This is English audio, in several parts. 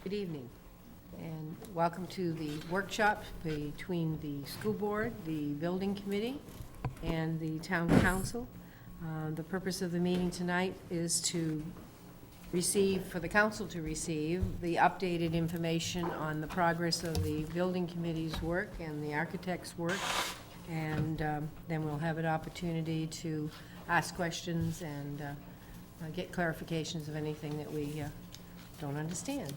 Good evening, and welcome to the workshop between the school board, the building committee, and the town council. The purpose of the meeting tonight is to receive, for the council to receive, the updated information on the progress of the building committee's work and the architect's work, and then we'll have an opportunity to ask questions and get clarifications of anything that we don't understand.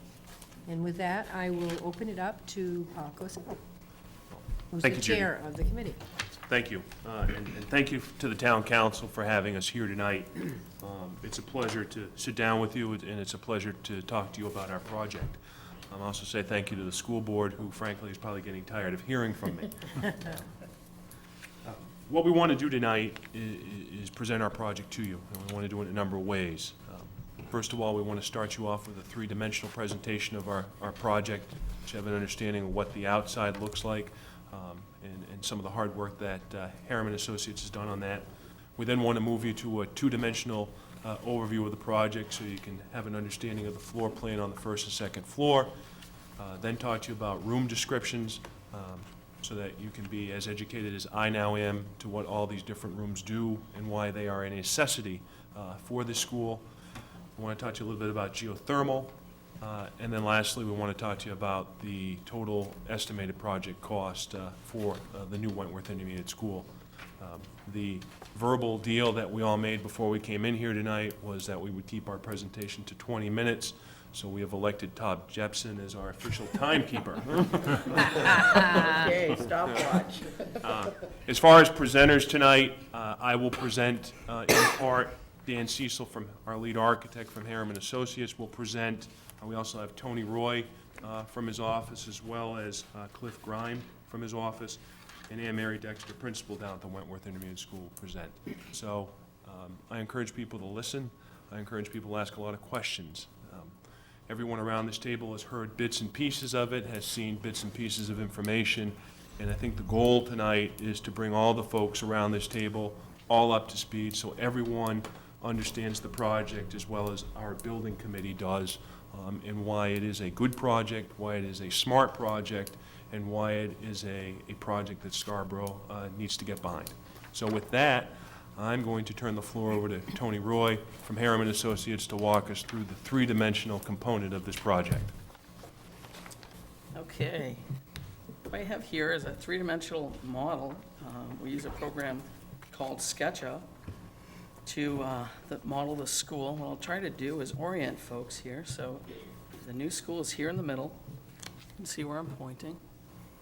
And with that, I will open it up to Paul Cosell, who's the chair of the committee. Thank you. And thank you to the town council for having us here tonight. It's a pleasure to sit down with you, and it's a pleasure to talk to you about our project. I'll also say thank you to the school board, who frankly is probably getting tired of hearing from me. What we want to do tonight is present our project to you, and we want to do it in a number of ways. First of all, we want to start you off with a three-dimensional presentation of our project, so you have an understanding of what the outside looks like, and some of the hard work that Harriman Associates has done on that. We then want to move you to a two-dimensional overview of the project, so you can have an understanding of the floor plan on the first and second floor. Then talk to you about room descriptions, so that you can be as educated as I now am to what all these different rooms do and why they are a necessity for this school. We want to talk to you a little bit about geothermal, and then lastly, we want to talk to you about the total estimated project cost for the new Wentworth Intermediate School. The verbal deal that we all made before we came in here tonight was that we would keep our presentation to 20 minutes, so we have elected Todd Jepson as our official timekeeper. Okay, stopwatch. As far as presenters tonight, I will present in part. Dan Cecil, from our lead architect from Harriman Associates, will present. We also have Tony Roy from his office, as well as Cliff Grime from his office, and Ann Mary Dexter, principal down at the Wentworth Intermediate School, will present. So I encourage people to listen. I encourage people to ask a lot of questions. Everyone around this table has heard bits and pieces of it, has seen bits and pieces of information, and I think the goal tonight is to bring all the folks around this table all up to speed, so everyone understands the project as well as our building committee does, and why it is a good project, why it is a smart project, and why it is a project that Scarborough needs to get behind. So with that, I'm going to turn the floor over to Tony Roy from Harriman Associates to walk us through the three-dimensional component of this project. Okay. What I have here is a three-dimensional model. We use a program called SketchUp to model the school. What I'll try to do is orient folks here. So the new school is here in the middle. You can see where I'm pointing.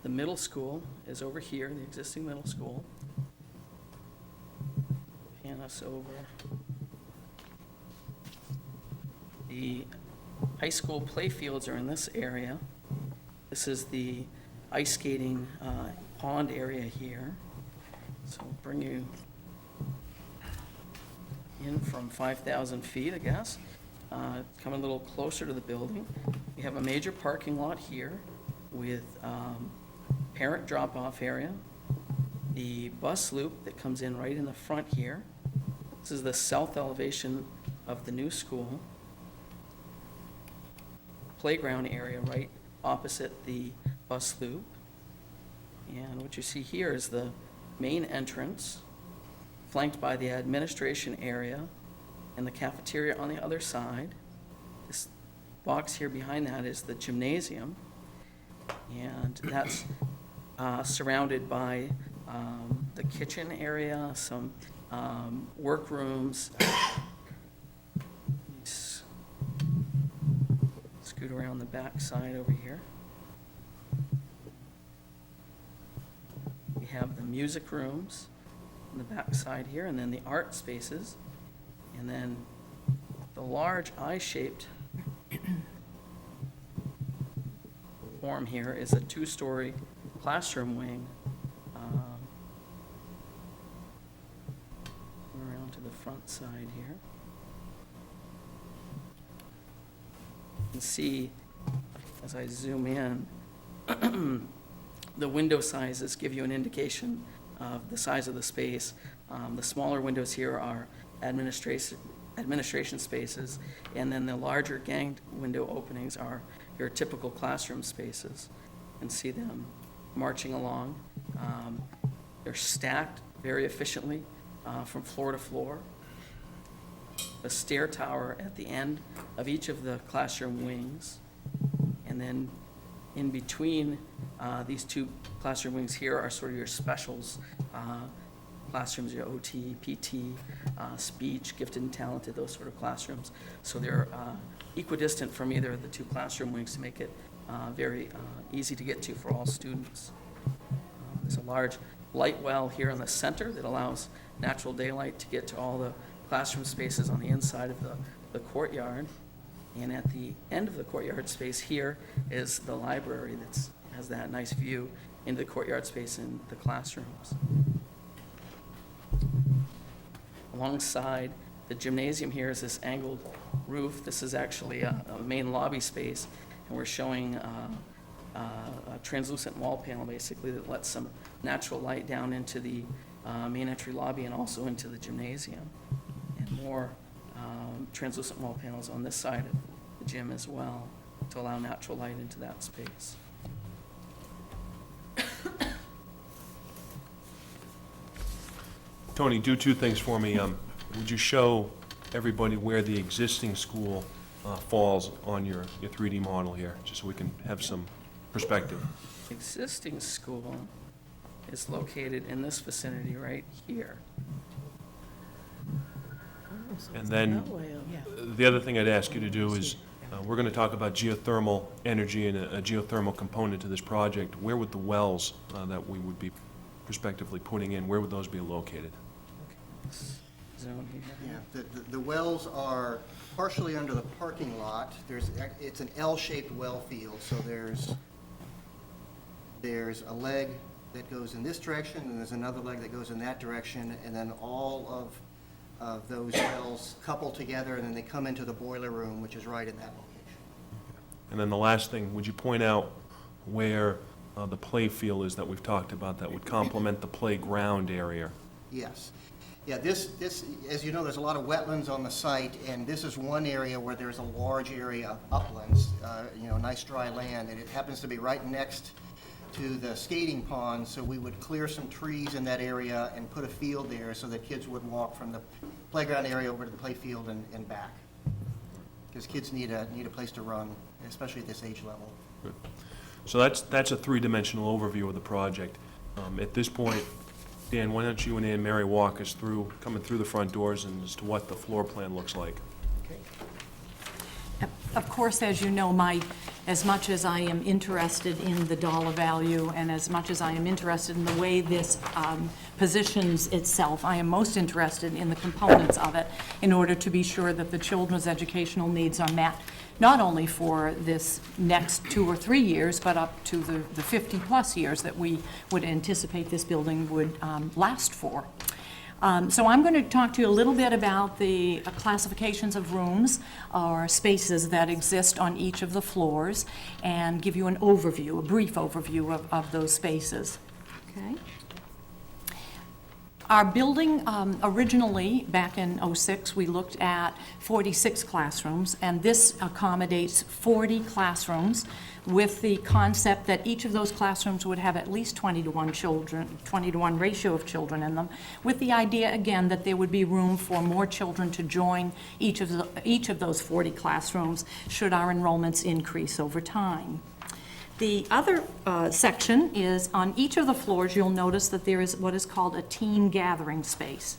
The middle school is over here, the existing middle school. Pan us over. The high school playfields are in this area. This is the ice skating pond area here. So I'll bring you in from 5,000 feet, I guess. Come a little closer to the building. We have a major parking lot here with parent drop-off area, the bus loop that comes in right in the front here. This is the south elevation of the new school. Playground area right opposite the bus loop. And what you see here is the main entrance, flanked by the administration area and the cafeteria on the other side. This box here behind that is the gymnasium, and that's surrounded by the kitchen area, some workrooms. Scoot around the back side over here. We have the music rooms on the back side here, and then the art spaces, and then the large eye-shaped form here is a two-story classroom wing. Around to the front side here. You can see, as I zoom in, the window sizes give you an indication of the size of the space. The smaller windows here are administration administration spaces, and then the larger ganged window openings are your typical classroom spaces. And see them marching along. They're stacked very efficiently from floor to floor. A stair tower at the end of each of the classroom wings. And then in between these two classroom wings here are sort of your specials classrooms, your OT, PT, speech, gifted and talented, those sort of classrooms. So they're equidistant from either of the two classroom wings to make it very easy to get to for all students. There's a large light well here in the center that allows natural daylight to get to all the classroom spaces on the inside of the courtyard. And at the end of the courtyard space here is the library that has that nice view into the courtyard space in the classrooms. Alongside the gymnasium here is this angled roof. This is actually a main lobby space, and we're showing a translucent wall panel basically that lets some natural light down into the main entry lobby and also into the gymnasium. And more translucent wall panels on this side of the gym as well to allow natural light into that space. Tony, do two things for me. Would you show everybody where the existing school falls on your 3D model here, just so we can have some perspective? Existing school is located in this vicinity right here. And then, the other thing I'd ask you to do is, we're going to talk about geothermal energy and a geothermal component to this project. Where would the wells that we would be prospectively putting in, where would those be located? Zone here. Yeah, the wells are partially under the parking lot. It's an L-shaped well field, so there's a leg that goes in this direction, and there's another leg that goes in that direction, and then all of those wells couple together, and then they come into the boiler room, which is right in that location. And then the last thing, would you point out where the play field is that we've talked about that would complement the playground area? Yes. Yeah, this, as you know, there's a lot of wetlands on the site, and this is one area where there's a large area of uplands, nice dry land, and it happens to be right next to the skating pond, so we would clear some trees in that area and put a field there so that kids would walk from the playground area over to the play field and back. Because kids need a place to run, especially at this age level. Good. So that's a three-dimensional overview of the project. At this point, Dan, why don't you and Anne Mary walk us through, coming through the front doors and as to what the floor plan looks like? Okay. Of course, as you know, as much as I am interested in the dollar value and as much as I am interested in the way this positions itself, I am most interested in the components of it in order to be sure that the children's educational needs are met, not only for this next 2 or 3 years, but up to the 50-plus years that we would anticipate this building would last for. So I'm going to talk to you a little bit about the classifications of rooms or spaces that exist on each of the floors and give you an overview, a brief overview of those spaces. Okay. Our building, originally, back in '06, we looked at 46 classrooms, and this accommodates 40 classrooms with the concept that each of those classrooms would have at least 20-to-1 children, 20-to-1 ratio of children in them, with the idea, again, that there would be room for more children to join each of those 40 classrooms should our enrollments increase over time. The other section is on each of the floors, you'll notice that there is what is called a team gathering space.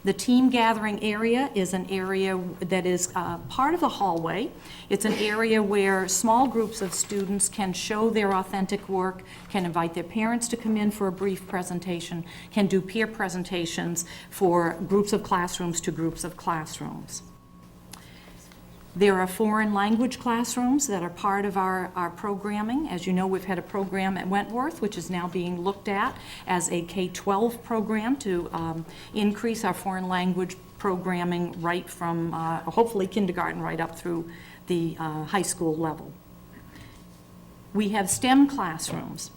The team gathering area is an area that is part of the hallway. It's an area where small groups of students can show their authentic work, can invite their parents to come in for a brief presentation, can do peer presentations for groups of classrooms to groups of classrooms. There are foreign language classrooms that are part of our programming. As you know, we've had a program at Wentworth, which is now being looked at as a K-12 program to increase our foreign language programming right from hopefully kindergarten right up through the high school level. We have STEM classrooms.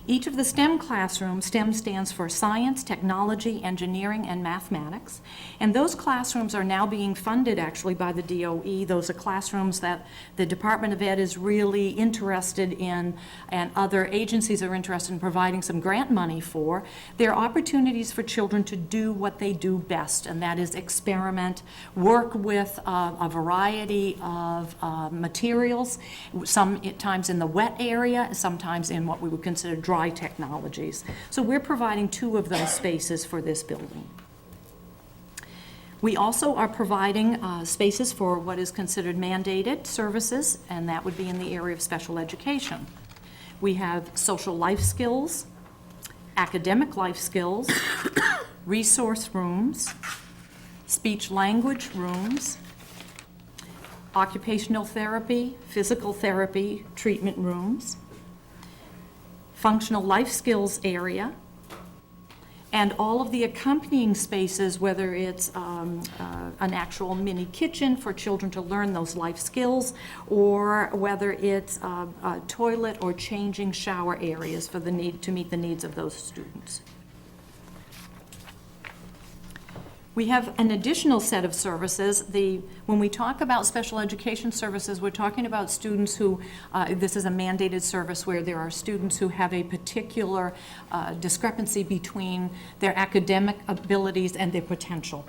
Each of the STEM classrooms, STEM stands for Science, Technology, Engineering, and Mathematics, and those classrooms are now being funded actually by the DOE. Those are classrooms that the Department of Ed is really interested in, and other agencies are interested in providing some grant money for. They're opportunities for children to do what they do best, and that is experiment, work with a variety of materials, sometimes in the wet area, sometimes in what we would consider dry technologies. So we're providing 2 of those spaces for this building. We also are providing spaces for what is considered mandated services, and that would be in the area of special education. We have social life skills, academic life skills, resource rooms, speech language rooms, occupational therapy, physical therapy treatment rooms, functional life skills area, and all of the accompanying spaces, whether it's an actual mini kitchen for children to learn those life skills, or whether it's a toilet or changing shower areas for the need to meet the needs of those students. We have an additional set of services. When we talk about special education services, we're talking about students who, this is a mandated service where there are students who have a particular discrepancy between their academic abilities and their potential.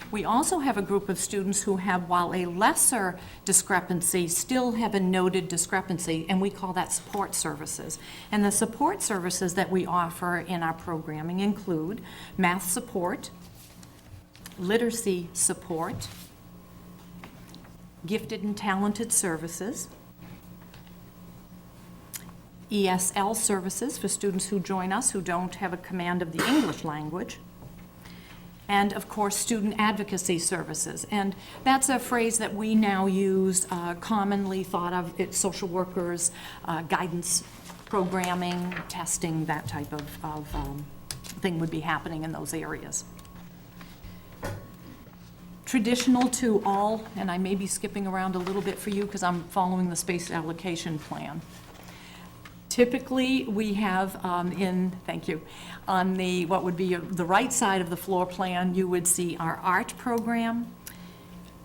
We also have a group of students who have, while a lesser discrepancy, still have a noted discrepancy, and we call that support services. And the support services that we offer in our programming include math support, literacy support, gifted and talented services, ESL services for students who join us who don't have a command of the English language, and of course student advocacy services. And that's a phrase that we now use, commonly thought of, it's social workers, guidance, programming, testing, that type of thing would be happening in those areas. Traditional to all, and I may be skipping around a little bit for you because I'm following the space allocation plan. Typically, we have thank you, on the, what would be the right side of the floor plan, you would see our art program,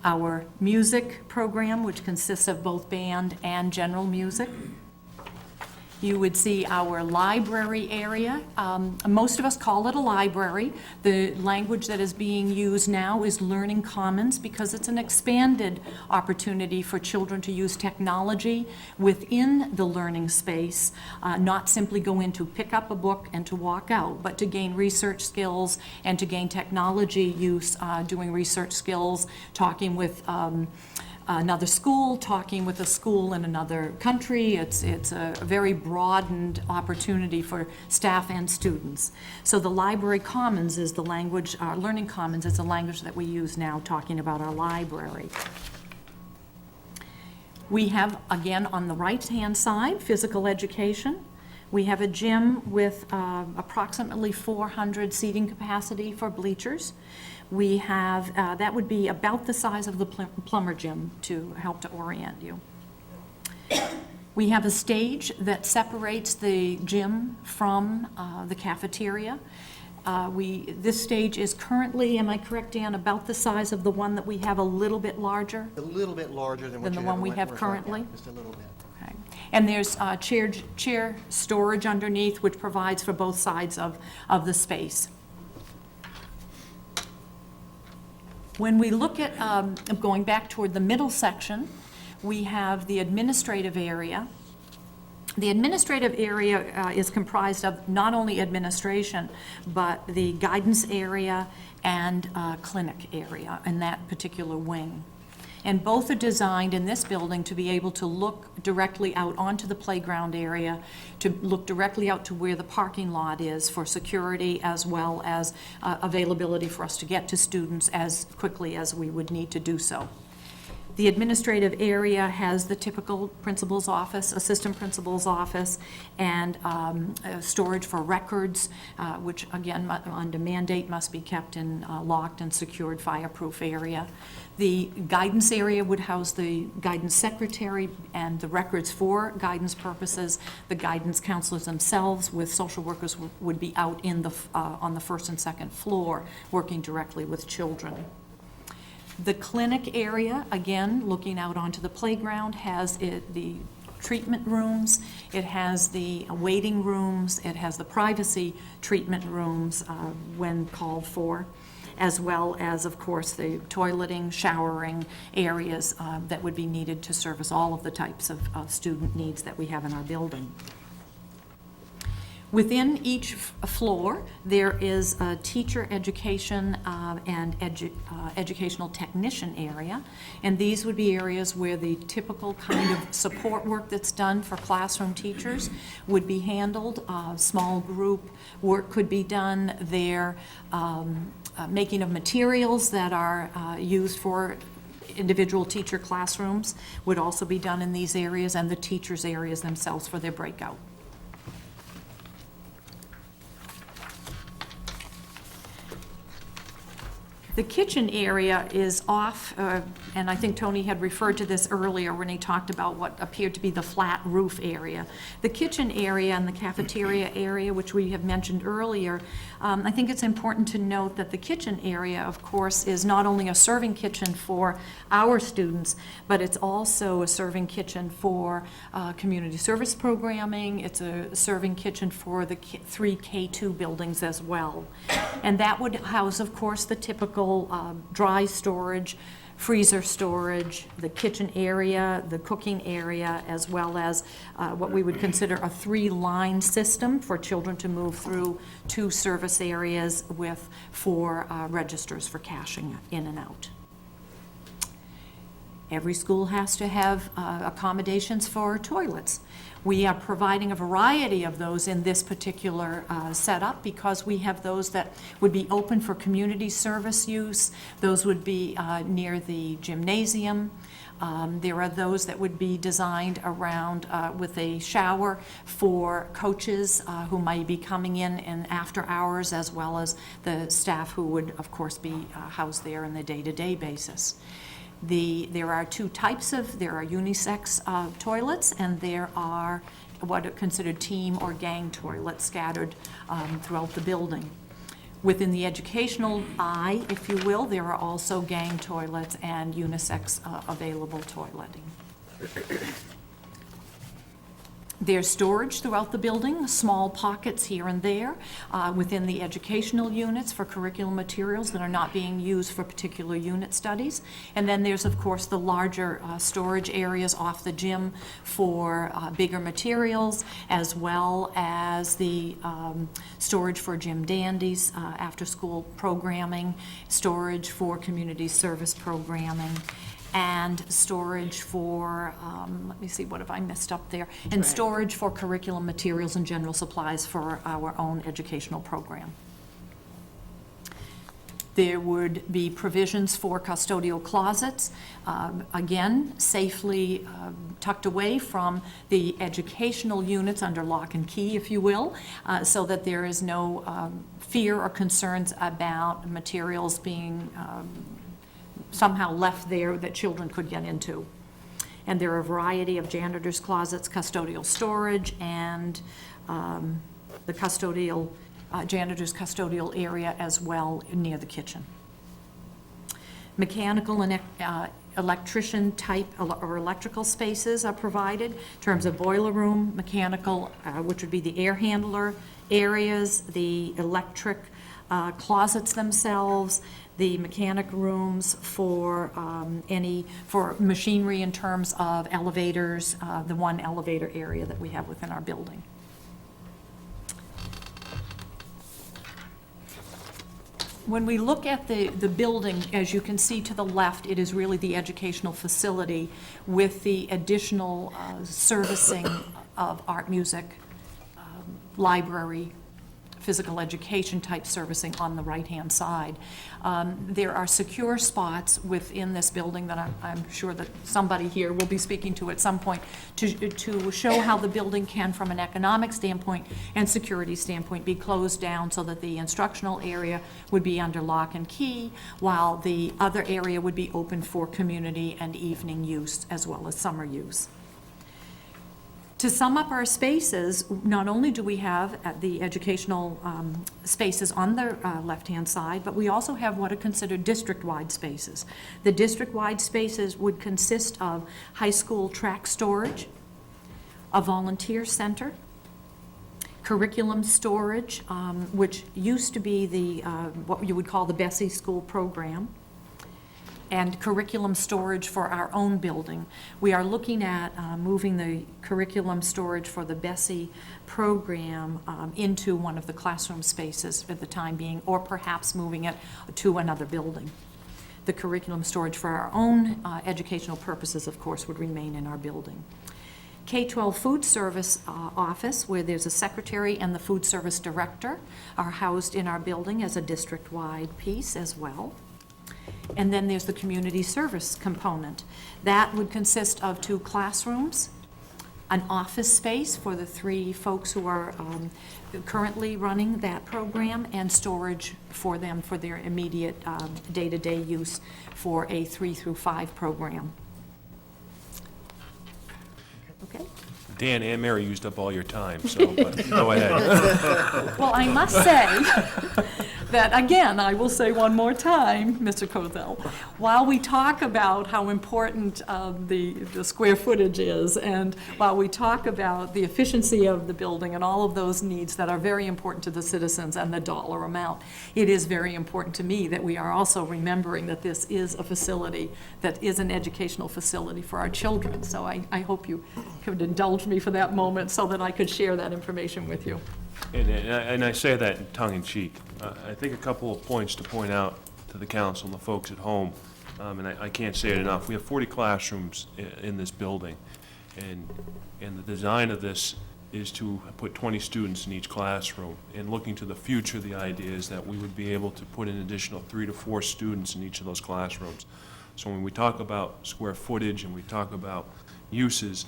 our music program, which consists of both band and general music. You would see our library area. Most of us call it a library. The language that is being used now is Learning Commons because it's an expanded opportunity for children to use technology within the learning space, not simply go in to pick up a book and to walk out, but to gain research skills and to gain technology use, doing research skills, talking with another school, talking with a school in another country. It's a very broadened opportunity for staff and students. So the library commons is the language, Learning Commons is the language that we use now talking about our library. We have, again, on the right-hand side, physical education. We have a gym with approximately 400 seating capacity for bleachers. We have, that would be about the size of the plumber gym to help to orient you. We have a stage that separates the gym from the cafeteria. This stage is currently, am I correct, Dan, about the size of the one that we have, a little bit larger? A little bit larger than what Than you the have one we in have Wentworth, currently? yeah, just a little bit. Okay. And there's chair storage underneath, which provides for both sides of the space. When we look at, going back toward the middle section, we have the administrative area. The administrative area is comprised of not only administration, but the guidance area and clinic area in that particular wing. And both are designed in this building to be able to look directly out onto the playground area, to look directly out to where the parking lot is for security, as well as availability for us to get to students as quickly as we would need to do so. The administrative area has the typical principal's office, assistant principal's office, and storage for records, which again, under mandate, must be kept in locked and secured fireproof area. The guidance area would house the guidance secretary and the records for guidance purposes. The guidance counselors themselves with social workers would be out in the, on the first and second floor, working directly with children. The clinic area, again, looking out onto the playground, has the treatment rooms, it has the waiting rooms, it has the privacy treatment rooms when called for, as well as, of course, the toileting, showering areas that would be needed to service all of the types of student needs that we have in our building. Within each floor, there is a teacher education and educational technician area, and these would be areas where the typical kind of support work that's done for classroom teachers would be handled. Small group work could be done there, making of materials that are used for individual teacher classrooms would also be done in these areas, and the teachers' areas themselves for their breakout. The kitchen area is off, and I think Tony had referred to this earlier when he talked about what appeared to be the flat roof area. The kitchen area and the cafeteria area, which we have mentioned earlier, I think it's important to note that the kitchen area, of course, is not only a serving kitchen for our students, but it's also a serving kitchen for community service programming. It's a serving kitchen for the three K2 buildings as well. And that would house, of course, the typical dry storage, freezer storage, the kitchen area, the cooking area, as well as what we would consider a 3-line system for children to move through 2 service areas with 4 registers for cashing in and out. Every school has to have accommodations for toilets. We are providing a variety of those in this particular setup because we have those that would be open for community service use. Those would be near the gymnasium. There are those that would be designed around with a shower for coaches who might be coming in after hours, as well as the staff who would, of course, be housed there on a day-to-day basis. There are 2 types of, there are unisex toilets, and there are what are considered team or gang toilets scattered throughout the building. Within the educational eye, if you will, there are also gang toilets and unisex available toileting. There's storage throughout the building, small pockets here and there within the educational units for curriculum materials that are not being used for particular unit studies. And then there's, of course, the larger storage areas off the gym for bigger materials, as well as the storage for gym dandies, after-school programming, storage for community service programming, and storage for, let me see, what have I messed up there? And storage for curriculum materials and general supplies for our own educational program. There would be provisions for custodial closets, again, safely tucked away from the educational units under lock and key, if you will, so that there is no fear or concerns about materials being somehow left there that children could get into. And there are a variety of janitor's closets, custodial storage, and the custodial, janitor's custodial area as well near the kitchen. Mechanical and electrician type or electrical spaces are provided in terms of boiler room, mechanical, which would be the air handler areas, the electric closets themselves, the mechanic rooms for for machinery in terms of elevators, the one elevator area that we have within our building. When we look at the building, as you can see to the left, it is really the educational facility with the additional servicing of art, music, library, physical education type servicing on the right-hand side. There are secure spots within this building that I'm sure that somebody here will be speaking to at some point to show how the building can, from an economic standpoint and security standpoint, be closed down so that the instructional area would be under lock and key, while the other area would be open for community and evening use as well as summer use. To sum up our spaces, not only do we have the educational spaces on the left-hand side, but we also have what are considered district-wide spaces. The district-wide spaces would consist of high school track storage, a volunteer center, curriculum storage, which used to be the what you would call the Bessie School program, and curriculum storage for our own building. We are looking at moving the curriculum storage for the Bessie program into one of the classroom spaces for the time being, or perhaps moving it to another building. The curriculum storage for our own educational purposes, of course, would remain in our building. K-12 food service office, where there's a secretary and the food service director, are housed in our building as a district-wide piece as well. And then there's the community service component. That would consist of 2 classrooms, an office space for the 3 folks who are currently running that program, and storage for them for their immediate day-to-day use for a 3 through 5 program. Okay? Dan and Mary used up all your time, so but go ahead. Well, I must say that, again, I will say one more time, Mr. Kothel, while we talk about how important the square footage is, and while we talk about the efficiency of the building and all of those needs that are very important to the citizens and the dollar amount, it is very important to me that we are also remembering that this is a facility that is an educational facility for our children. So I hope you could indulge me for that moment so that I could share that information with you. And I say that tongue-in-cheek. I think a couple of points to point out to the council and the folks at home, and I can't say it enough. We have 40 classrooms in this building, and the design of this is to put 20 students in each classroom. And looking to the future, the idea is that we would be able to put an additional 3 to 4 students in each of those classrooms. So when we talk about square footage and we talk about uses,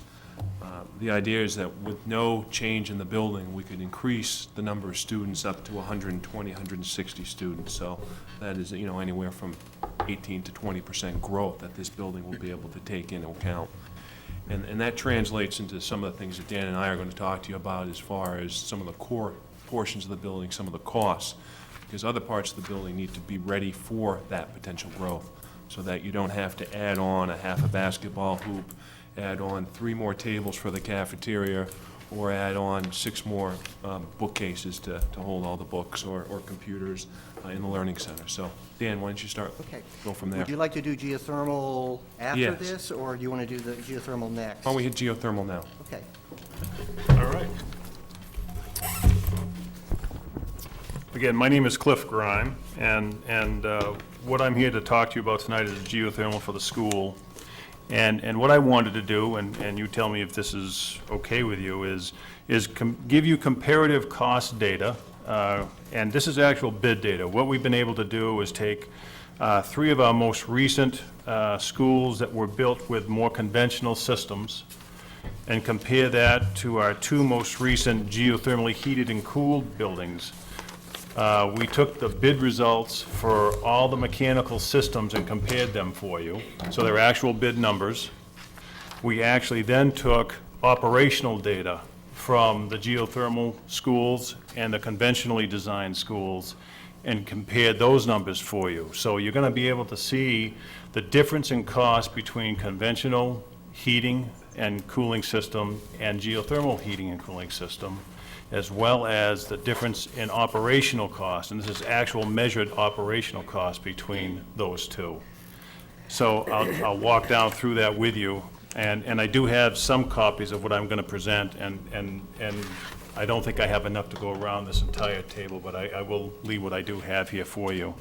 the idea is that with no change in the building, we could increase the number of students up to 120, 160 students. So that is, anywhere from 18 to 20% growth that this building will be able to take into account. And that translates into some of the things that Dan and I are going to talk to you about as far as some of the core portions of the building, some of the costs, because other parts of the building need to be ready for that potential growth so that you don't have to add on a half a basketball hoop, add on 3 more tables for the cafeteria, or add on 6 more bookcases to hold all the books or computers in the Learning Center. So, Dan, why don't you start? Okay. Go from there. Would you like to do geothermal after Yes. this, or do you want to do the geothermal next? Why don't we hit geothermal now? Okay. All right. Again, my name is Cliff Grime, and what I'm here to talk to you about tonight is geothermal for the school. And what I wanted to do, and you tell me if this is okay with you, is give you comparative cost data, and this is actual bid data. What we've been able to do is take 3 of our most recent schools that were built with more conventional systems and compare that to our 2 most recent geothermally heated and cooled buildings. We took the bid results for all the mechanical systems and compared them for you, so they're actual bid numbers. We actually then took operational data from the geothermal schools and the conventionally designed schools and compared those numbers for you. So you're going to be able to see the difference in cost between conventional heating and cooling system and geothermal heating and cooling system, as well as the difference in operational cost, and this is actual measured operational cost between those 2. So I'll walk down through that with you, and I do have some copies of what I'm going to present, and I don't think I have enough to go around this entire table, but I will leave what I do have here for you.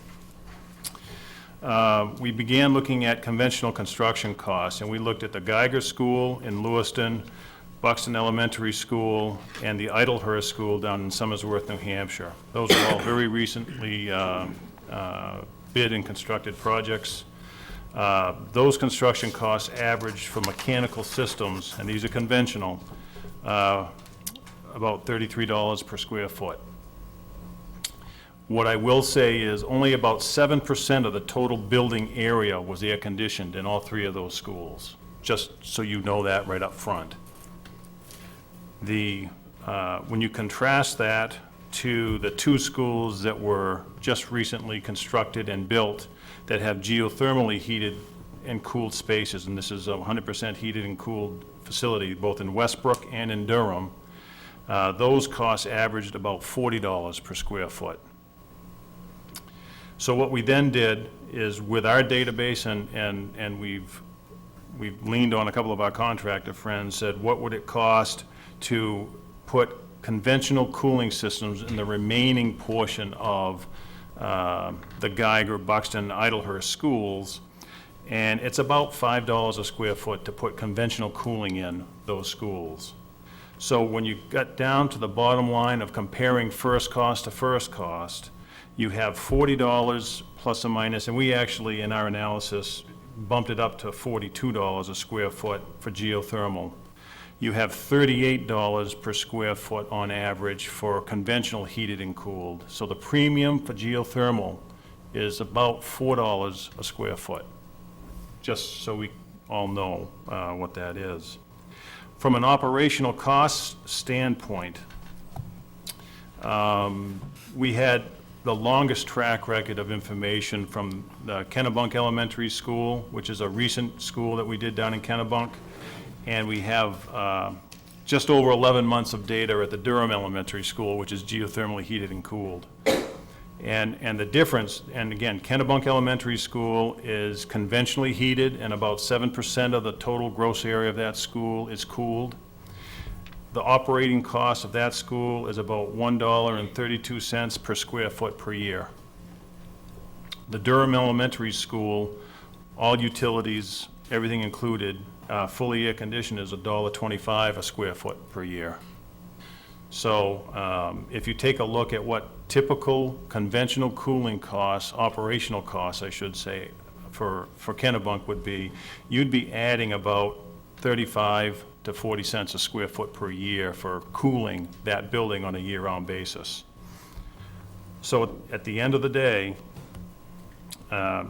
We began looking at conventional construction costs, and we looked at the Geiger School in Lewiston, Buxton Elementary School, and the Idlehurst School down in Somersworth, New Hampshire. Those are all very recently bid and constructed projects. Those construction costs average for mechanical systems, and these are conventional, about $33 per square foot. What I will say is only about 7% of the total building area was air-conditioned in all three of those schools, just so you know that right up front. When you contrast that to the two schools that were just recently constructed and built that have geothermally heated and cooled spaces, and this is a 100% heated and cooled facility, both in Westbrook and in Durham, those costs averaged about $40 per square foot. So what we then did is, with our database, and we've leaned on a couple of our contractor friends, said, what would it cost to put conventional cooling systems in the remaining portion of the Geiger, Buxton, Idlehurst schools, and it's about $5 a square foot to put conventional cooling in those schools. So when you got down to the bottom line of comparing first cost to first cost, you have $40 plus or minus, and we actually, in our analysis, bumped it up to $42 a square foot for geothermal. You have $38 per square foot on average for conventional heated and cooled. So the premium for geothermal is about $4 a square foot, just so we all know what that is. From an operational cost standpoint, we had the longest track record of information from the Kennebunk Elementary School, which is a recent school that we did down in Kennebunk. And we have just over 11 months of data at the Durham Elementary School, which is geothermally heated and cooled. And the difference, and again, Kennebunk Elementary School is conventionally heated, and about 7% of the total gross area of that school is cooled. The operating cost of that school is about $1.32 per square foot per year. The Durham Elementary School, all utilities, everything included, fully air-conditioned, is $1.25 a square foot per year. So if you take a look at what typical conventional cooling costs, operational costs, I should say, for Kennebunk would be, you'd be adding about 35 to 40 cents a square foot per year for cooling that building on a year-round basis. So at the end of the day,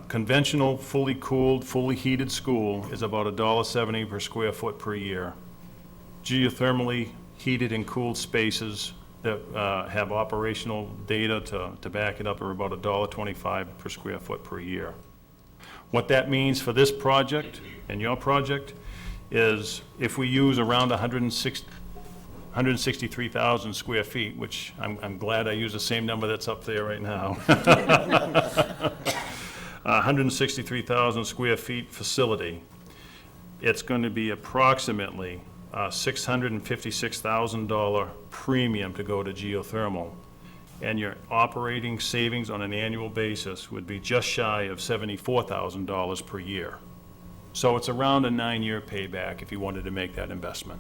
conventional, fully cooled, fully heated school is about $1.70 per square foot per year. Geothermally heated and cooled spaces that have operational data to back it up are about $1.25 per square foot per year. What that means for this project and your project is, if we use around 163,000 square feet, which I'm glad I use the same number that's up there right now. 163,000 square feet facility, it's going to be approximately $656,000 premium to go to geothermal. And your operating savings on an annual basis would be just shy of $74,000 per year. So it's around a 9-year payback if you wanted to make that investment.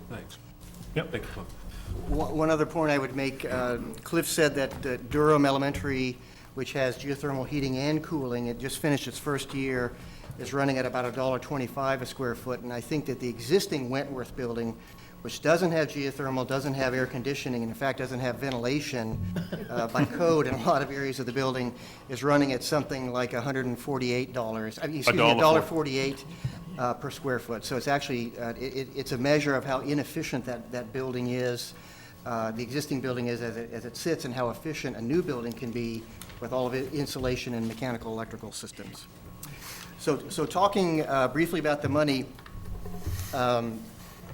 Thanks. Yep. Thank you, Cliff. One other point I would make, Cliff said that Durham Elementary, which has geothermal heating and cooling, it just finished its first year, is running at about $1.25 a square foot, and I think that the existing Wentworth building, which doesn't have geothermal, doesn't have air conditioning, and in fact doesn't have ventilation by code in a lot of areas of the building, is running at something like $148, $1.48 per square foot. So it's actually, it's a measure of how inefficient that building is, the existing building is as it sits, and how efficient a new building can be with all of it, insulation and mechanical electrical systems. So talking briefly about the money,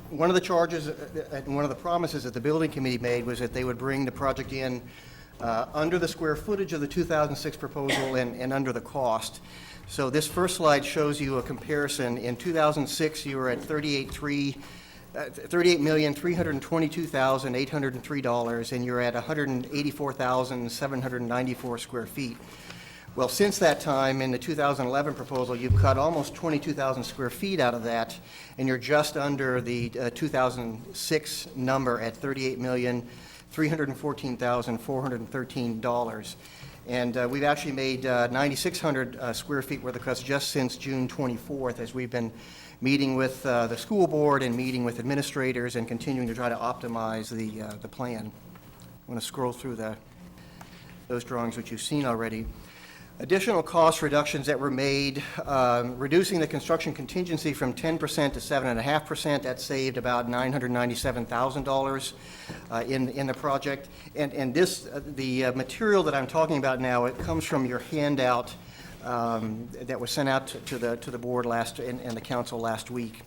one of the charges and one of the promises that the building committee made was that they would bring the project in under the square footage of the 2006 proposal and under the cost. So this first slide shows you a comparison. In 2006, you were at $38,322,803, and you're at 184,794 square feet. Well, since that time, in the 2011 proposal, you've cut almost 22,000 square feet out of that, and you're just under the 2006 number at $38,314,413. And we've actually made 9,600 square feet worth of cuts just since June 24th, as we've been meeting with the school board and meeting with administrators and continuing to try to optimize the plan. I'm going to scroll through those drawings, which you've seen already. Additional cost reductions that were made, reducing the construction contingency from 10% to 7.5%, that saved about $997,000 in the project. And this, the material that I'm talking about now, it comes from your handout that was sent out to the board and the council last week.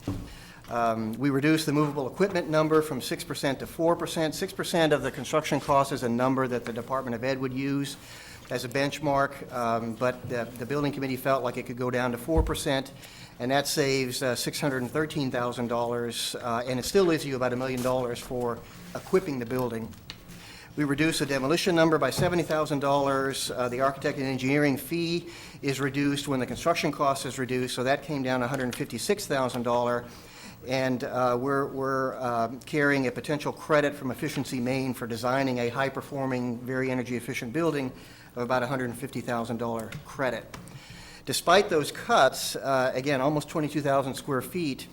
We reduced the movable equipment number from 6% to 4%. 6% of the construction cost is a number that the Department of Ed would use as a benchmark, but the building committee felt like it could go down to 4%, and that saves $613,000, and it still leaves you about $1 million for equipping the building. We reduced the demolition number by $70,000. The architect and engineering fee is reduced when the construction cost is reduced, so that came down to $156,000. And we're carrying a potential credit from Efficiency Maine for designing a high-performing, very energy-efficient building of about $150,000 credit. Despite those cuts, again, almost 22,000 square feet,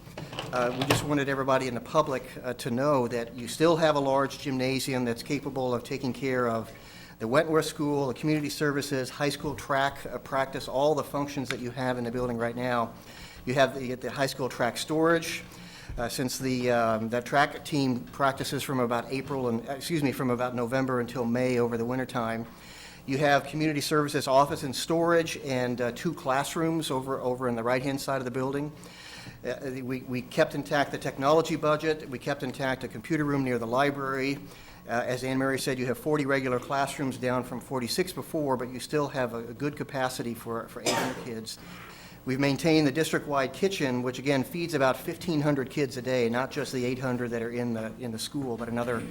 we just wanted everybody in the public to know that you still have a large gymnasium that's capable of taking care of the Wentworth School, the community services, high school track practice, all the functions that you have in the building right now. You have the high school track storage. Since that track team practices from about November until May over the wintertime. You have community services office and storage and 2 classrooms over in the right-hand side of the building. We kept intact the technology budget. We kept intact a computer room near the library. As Anne Mary said, you have 40 regular classrooms down from 46 before, but you still have a good capacity for 800 kids. We've maintained the district-wide kitchen, which again feeds about 1,500 kids a day, not just the 800 that are in the school, but another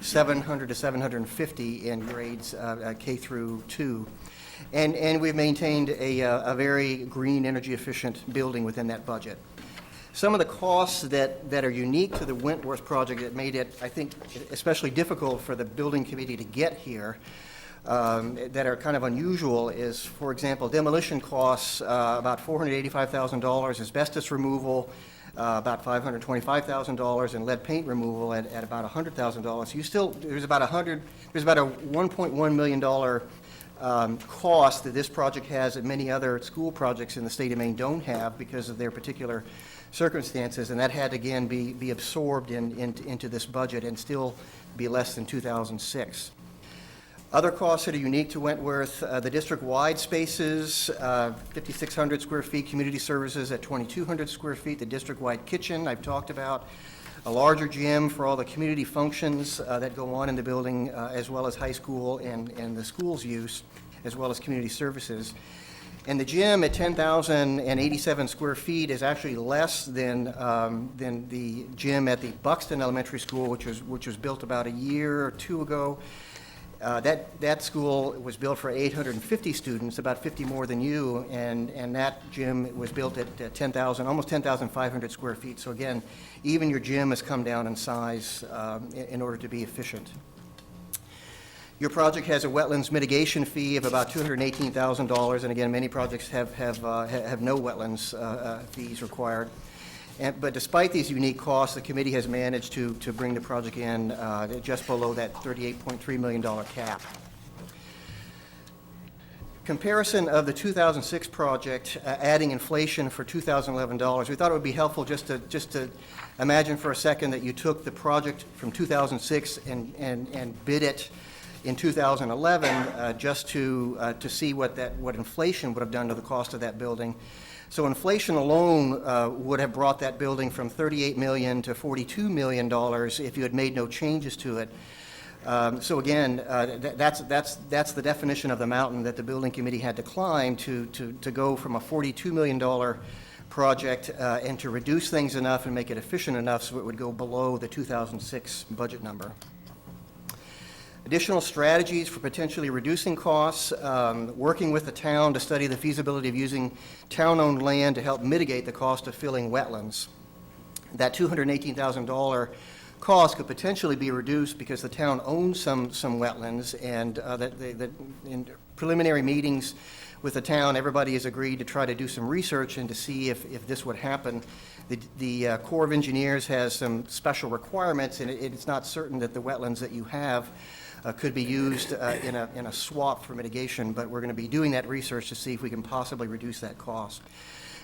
700 to 750 in grades K through 2. And we've maintained a very green, energy-efficient building within that budget. Some of the costs that are unique to the Wentworth project that made it, I think, especially difficult for the building committee to get here, that are kind of unusual is, for example, demolition costs, about $485,000, asbestos removal, about $525,000, and lead paint removal at about $100,000. There's about a $1.1 million cost that this project has that many other school projects in the state of Maine don't have because of their particular circumstances, and that had, again, be absorbed into this budget and still be less than 2006. Other costs that are unique to Wentworth, the district-wide spaces, 5,600 square feet, community services at 2,200 square feet, the district-wide kitchen I've talked about, a larger gym for all the community functions that go on in the building, as well as high school and the school's use, as well as community services. And the gym at 10,087 square feet is actually less than the gym at the Buxton Elementary School, which was built about a year or 2 ago. That school was built for 850 students, about 50 more than you, and that gym was built at almost 10,500 square feet. So again, even your gym has come down in size in order to be efficient. Your project has a wetlands mitigation fee of about $218,000, and again, many projects have no wetlands fees required. But despite these unique costs, the committee has managed to bring the project in just below that $38.3 million cap. Comparison of the 2006 project, adding inflation for 2011 dollars. We thought it would be helpful just to imagine for a second that you took the project from 2006 and bid it in 2011 just to see what inflation would have done to the cost of that building. So inflation alone would have brought that building from $38 million to $42 million if you had made no changes to it. So again, that's the definition of the mountain that the building committee had to climb to go from a $42 million project and to reduce things enough and make it efficient enough so it would go below the 2006 budget number. Additional strategies for potentially reducing costs, working with the town to study the feasibility of using town-owned land to help mitigate the cost of filling wetlands. That $218,000 cost could potentially be reduced because the town owns some wetlands, and that in preliminary meetings with the town, everybody has agreed to try to do some research and to see if this would happen. The Corps of Engineers has some special requirements, and it's not certain that the wetlands that you have could be used in a swap for mitigation, but we're going to be doing that research to see if we can possibly reduce that cost.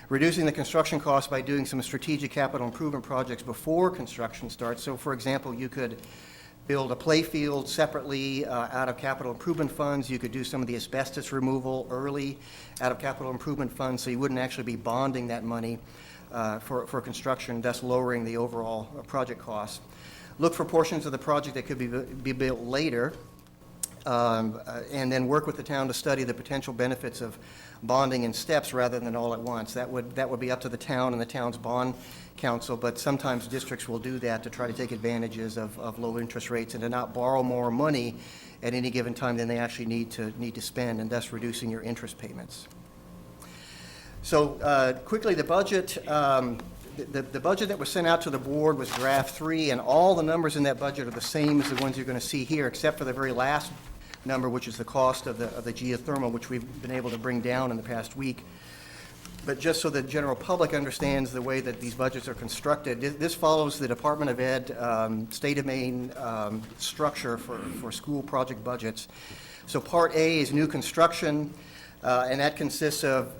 Reducing the construction cost by doing some strategic capital improvement projects before construction starts. So, for example, you could build a play field separately out of capital improvement funds. You could do some of the asbestos removal early out of capital improvement funds, so you wouldn't actually be bonding that money for construction, thus lowering the overall project costs. Look for portions of the project that could be built later, and then work with the town to study the potential benefits of bonding in steps rather than all at once. That would be up to the town and the town's bond council, but sometimes districts will do that to try to take advantages of low interest rates and to not borrow more money at any given time than they actually need to spend, and thus reducing your interest payments. So quickly, the budget. The budget that was sent out to the board was draft 3, and all the numbers in that budget are the same as the ones you're going to see here, except for the very last number, which is the cost of the geothermal, which we've been able to bring down in the past week. But just so the general public understands the way that these budgets are constructed, this follows the Department of Ed State of Maine structure for school project budgets. So Part A is new construction. And that consists of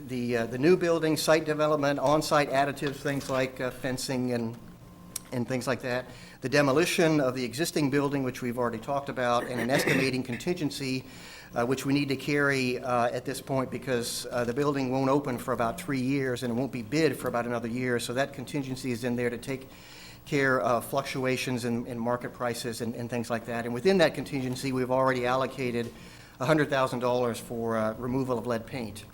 the new building, site development, on-site additives, things like fencing and things like that. The demolition of the existing building, which we've already talked about, and an estimating contingency, which we need to carry at this point because the building won't open for about 3 years and it won't be bid for about another year. So that contingency is in there to take care of fluctuations in market prices and things like that. And within that contingency, we've already allocated $100,000 for removal of lead paint.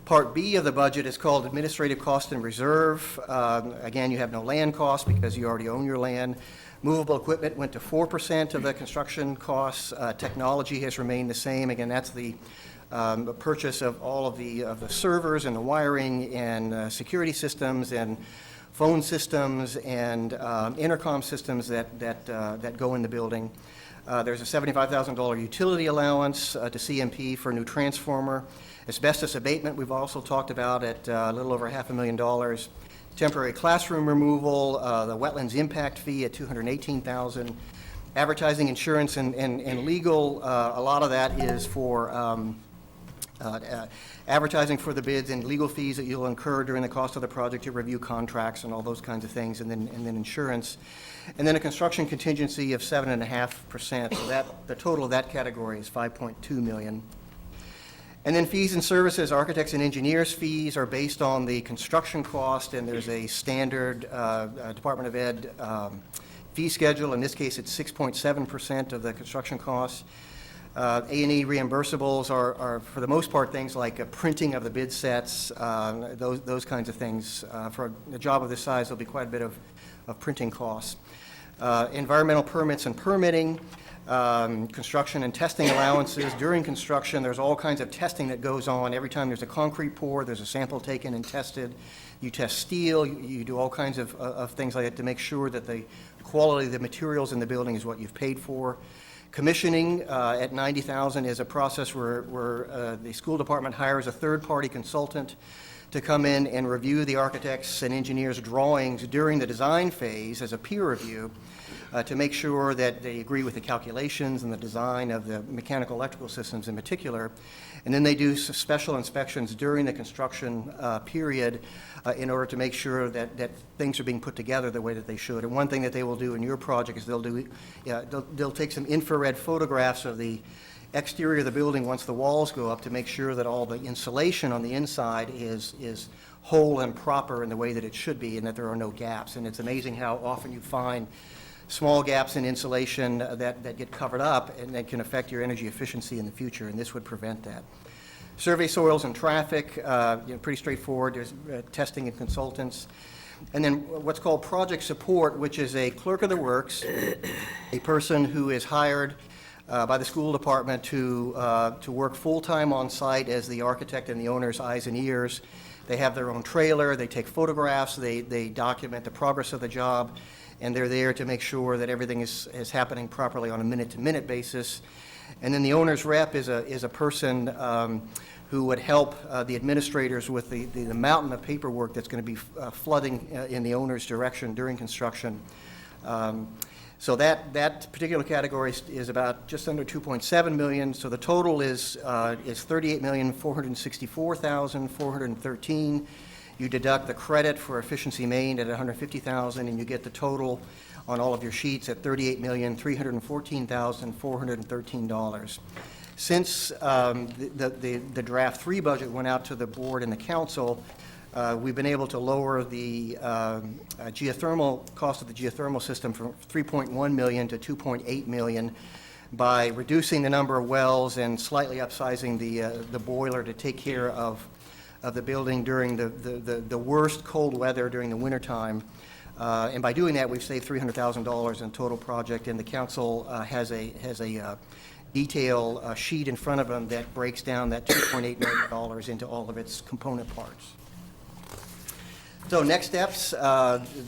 Part B of the budget is called Administrative Cost and Reserve. Again, you have no land cost because you already own your land. Movable equipment went to 4% of the construction costs. Technology has remained the same. Again, that's the purchase of all of the servers and the wiring and security systems and phone systems and intercom systems that go in the building. There's a $75,000 utility allowance to CMP for a new transformer. Asbestos abatement, we've also talked about at a little over $500,000. Temporary classroom removal, the wetlands impact fee at $218,000. Advertising, insurance, and legal, a lot of that is for advertising for the bids and legal fees that you'll incur during the cost of the project to review contracts and all those kinds of things, and then insurance. And then a construction contingency of 7.5%. So the total of that category is $5.2 million. And then fees and services, architects and engineers fees are based on the construction cost, and there's a standard Department of Ed fee schedule. In this case, it's 6.7% of the construction costs. A&E reimbursables are, for the most part, things like printing of the bid sets, those kinds of things. For a job of this size, there'll be quite a bit of printing costs. Environmental permits and permitting, construction and testing allowances. During construction, there's all kinds of testing that goes on. Every time there's a concrete pour, there's a sample taken and tested. You test steel, you do all kinds of things like that to make sure that the quality of the materials in the building is what you've paid for. Commissioning at $90,000 is a process where the school department hires a third-party consultant to come in and review the architects' and engineers' drawings during the design phase as a peer review to make sure that they agree with the calculations and the design of the mechanical electrical systems in particular. And then they do special inspections during the construction period in order to make sure that things are being put together the way that they should. And one thing that they will do in your project is they'll take some infrared photographs of the exterior of the building once the walls go up to make sure that all the insulation on the inside is whole and proper in the way that it should be and that there are no gaps. And it's amazing how often you find small gaps in insulation that get covered up and that can affect your energy efficiency in the future, and this would prevent that. Survey soils and traffic, pretty straightforward. There's testing and consultants. And then what's called project support, which is a clerk of the works, a person who is hired by the school department to work full-time on site as the architect and the owner's eyes and ears. They have their own trailer, they take photographs, they document the progress of the job, and they're there to make sure that everything is happening properly on a minute-to-minute basis. And then the owner's rep is a person who would help the administrators with the mountain of paperwork that's going to be flooding in the owner's direction during construction. So that particular category is about just under 2.7 million. So the total is 38,464,413. You deduct the credit for efficiency main at 150,000, and you get the total on all of your sheets at $38,314,413. Since the draft 3 budget went out to the board and the council, we've been able to lower the geothermal cost of the geothermal system from 3.1 million to 2.8 million by reducing the number of wells and slightly upsizing the boiler to take care of the building during the worst cold weather during the wintertime. And by doing that, we've saved $300,000 in total project, and the council has a detail sheet in front of them that breaks down that $2.8 million into all of its component parts. So next steps,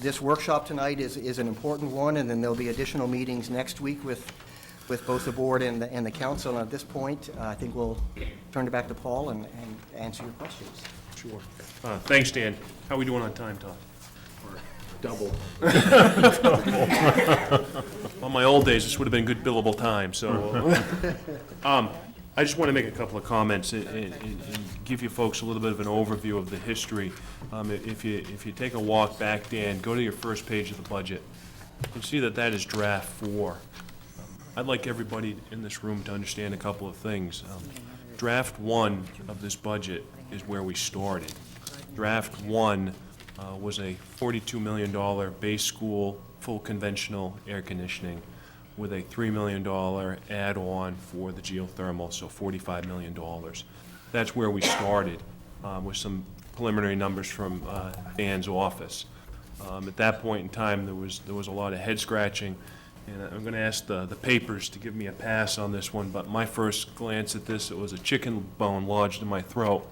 this workshop tonight is an important one, and then there'll be additional meetings next week with both the board and the council. And at this point, I think we'll turn it back to Paul and answer your questions. Sure. Thanks, Dan. How are we doing on time, Todd? Double. On my old days, this would have been good billable time, so. I just want to make a couple of comments and give you folks a little bit of an overview of the history. If you take a walk back, Dan, go to your first page of the budget. You'll see that is draft 4. I'd like everybody in this room to understand a couple of things. Draft 1 of this budget is where we started. Draft 1 was a $42 million base school, full conventional air conditioning with a $3 million add-on for the geothermal, so $45 million. That's where we started with some preliminary numbers from Dan's office. At that point in time, there was a lot of head scratching, and I'm going to ask the papers to give me a pass on this one, but my first glance at this, it was a chicken bone lodged in my throat.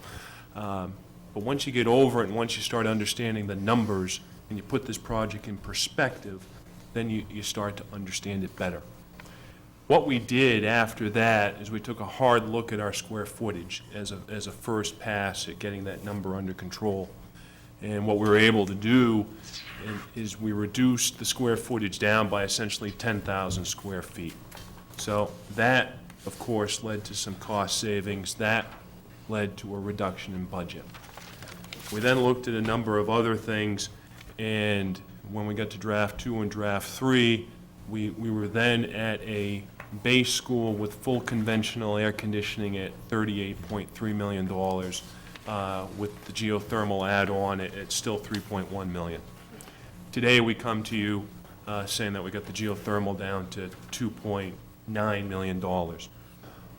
But once you get over it and once you start understanding the numbers and you put this project in perspective, then you start to understand it better. What we did after that is we took a hard look at our square footage as a first pass at getting that number under control. And what we were able to do is we reduced the square footage down by essentially 10,000 square feet. So that, of course, led to some cost savings. That led to a reduction in budget. We then looked at a number of other things, and when we got to draft 2 and draft 3, we were then at a base school with full conventional air conditioning at $38.3 million, with the geothermal add-on at still $3.1 million. Today we come to you saying that we got the geothermal down to $2.9 million.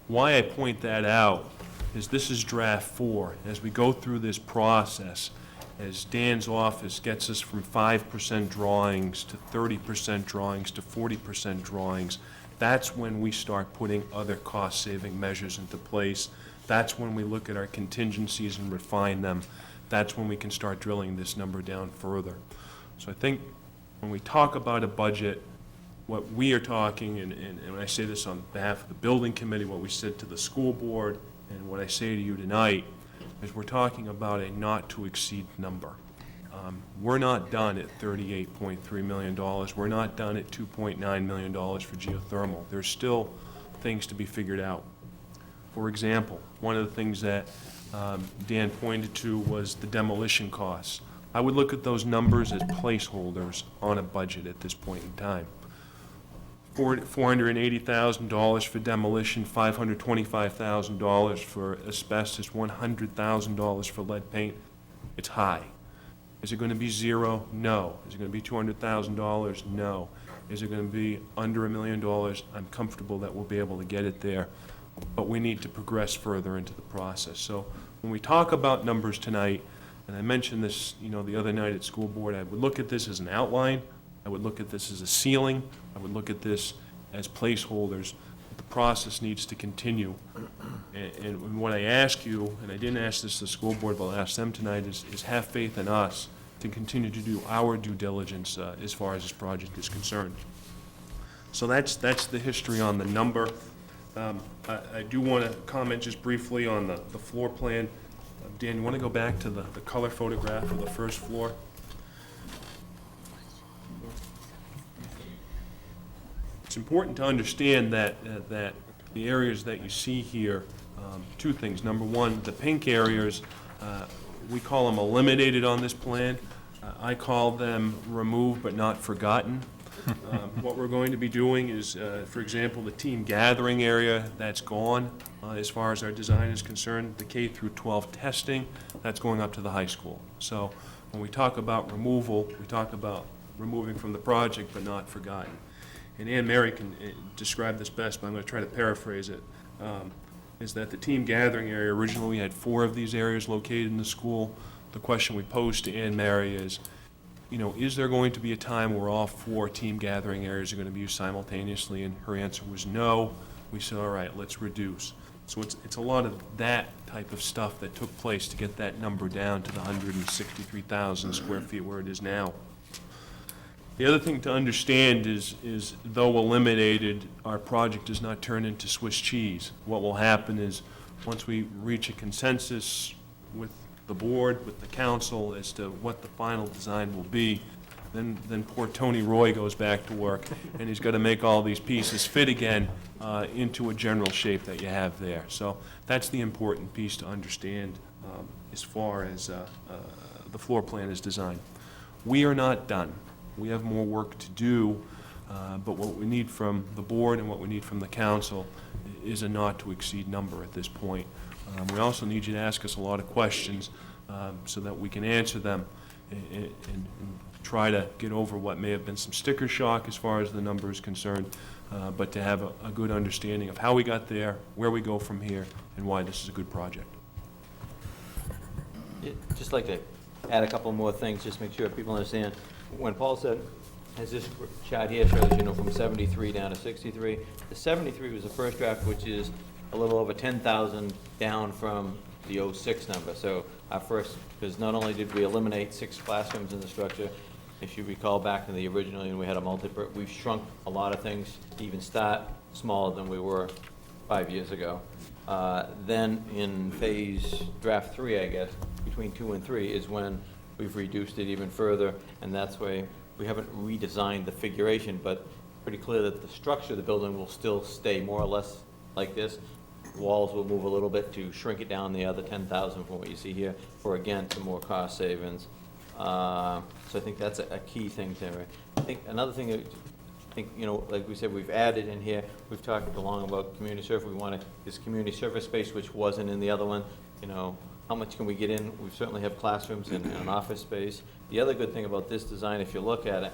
Why I point that out is this is draft 4. As we go through this process, as Dan's office gets us from 5% drawings to 30% drawings to 40% drawings, that's when we start putting other cost-saving measures into place. That's when we look at our contingencies and refine them. That's when we can start drilling this number down further. So I think when we talk about a budget, what we are talking, and when I say this on behalf of the building committee, what we said to the school board, and what I say to you tonight, is we're talking about a not-to-exceed number. We're not done at $38.3 million. We're not done at $2.9 million for geothermal. There's still things to be figured out. For example, one of the things that Dan pointed to was the demolition costs. I would look at those numbers as placeholders on a budget at this point in time. $480,000 for demolition, $525,000 for asbestos, $100,000 for lead paint. It's high. Is it going to be zero? No. Is it going to be $200,000? No. Is it going to be under $1 million? I'm comfortable that we'll be able to get it there, but we need to progress further into the process. So when we talk about numbers tonight, And I mentioned this, the other night at school board, I would look at this as an outline, I would look at this as a ceiling, I would look at this as placeholders. The process needs to continue. And what I ask you, and I didn't ask this to the school board, but I'll ask them tonight, is have faith in us to continue to do our due diligence as far as this project is concerned. So that's the history on the number. I do want to comment just briefly on the floor plan. Dan, you want to go back to the color photograph of the first floor? It's important to understand that the areas that you see here, two things. Number one, the pink areas, we call them eliminated on this plan. I call them removed but not forgotten. What we're going to be doing is, for example, the team gathering area, that's gone as far as our design is concerned. The K through 12 testing, that's going up to the high school. So when we talk about removal, we talk about removing from the project but not forgotten. And Anne Mary can describe this best, but I'm going to try to paraphrase it, is that the team gathering area, originally we had 4 of these areas located in the school. The question we posed to Anne Mary is, is there going to be a time where all 4 team gathering areas are going to be used simultaneously? And her answer was no. We said, all right, let's reduce. So it's a lot of that type of stuff that took place to get that number down to the 163,000 square feet where it is now. The other thing to understand is though eliminated, our project does not turn into Swiss cheese. What will happen is, once we reach a consensus with the board, with the council, as to what the final design will be, then poor Tony Roy goes back to work, and he's got to make all these pieces fit again into a general shape that you have there. So that's the important piece to understand as far as the floor plan is designed. We are not done. We have more work to do, but what we need from the board and what we need from the council is a not-to-exceed number at this point. We also need you to ask us a lot of questions so that we can answer them and try to get over what may have been some sticker shock as far as the number is concerned, but to have a good understanding of how we got there, where we go from here, and why this is a good project. Just like to add a couple more things, just make sure people understand. When Paul said, as this chart here shows, from 73 down to 63, the 73 was the first draft, which is a little over 10,000 down from the 06 number. So our first, because not only did we eliminate 6 classrooms in the structure, if you recall back to the original, we had a we've shrunk a lot of things to even start smaller than we were 5 years ago. Then in phase draft 3, I guess, between 2 and 3 is when we've reduced it even further, and that's why we haven't redesigned the figuration, but pretty clear that the structure of the building will still stay more or less like this. Walls will move a little bit to shrink it down the other 10,000 from what you see here, for again, some more cost savings. So I think that's a key thing to, I think another thing that, I think, like we said, we've added in here, we've talked along about community service. We want this community service space, which wasn't in the other one, how much can we get in? We certainly have classrooms and an office space. The other good thing about this design, if you look at it,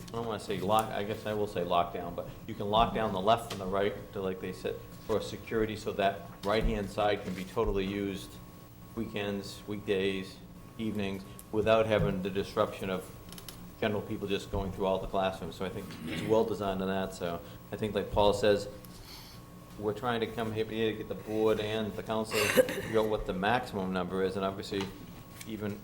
I don't want to say lock, I guess I will say lockdown, but you can lock down the left and the right to, like they said, for security, so that right-hand side can be totally used weekends, weekdays, evenings, without having the disruption of general people just going through all the classrooms. So I think it's well designed on that. So I think, like Paul says, we're trying to come here to get the board and the council to figure out what the maximum number is, and obviously, even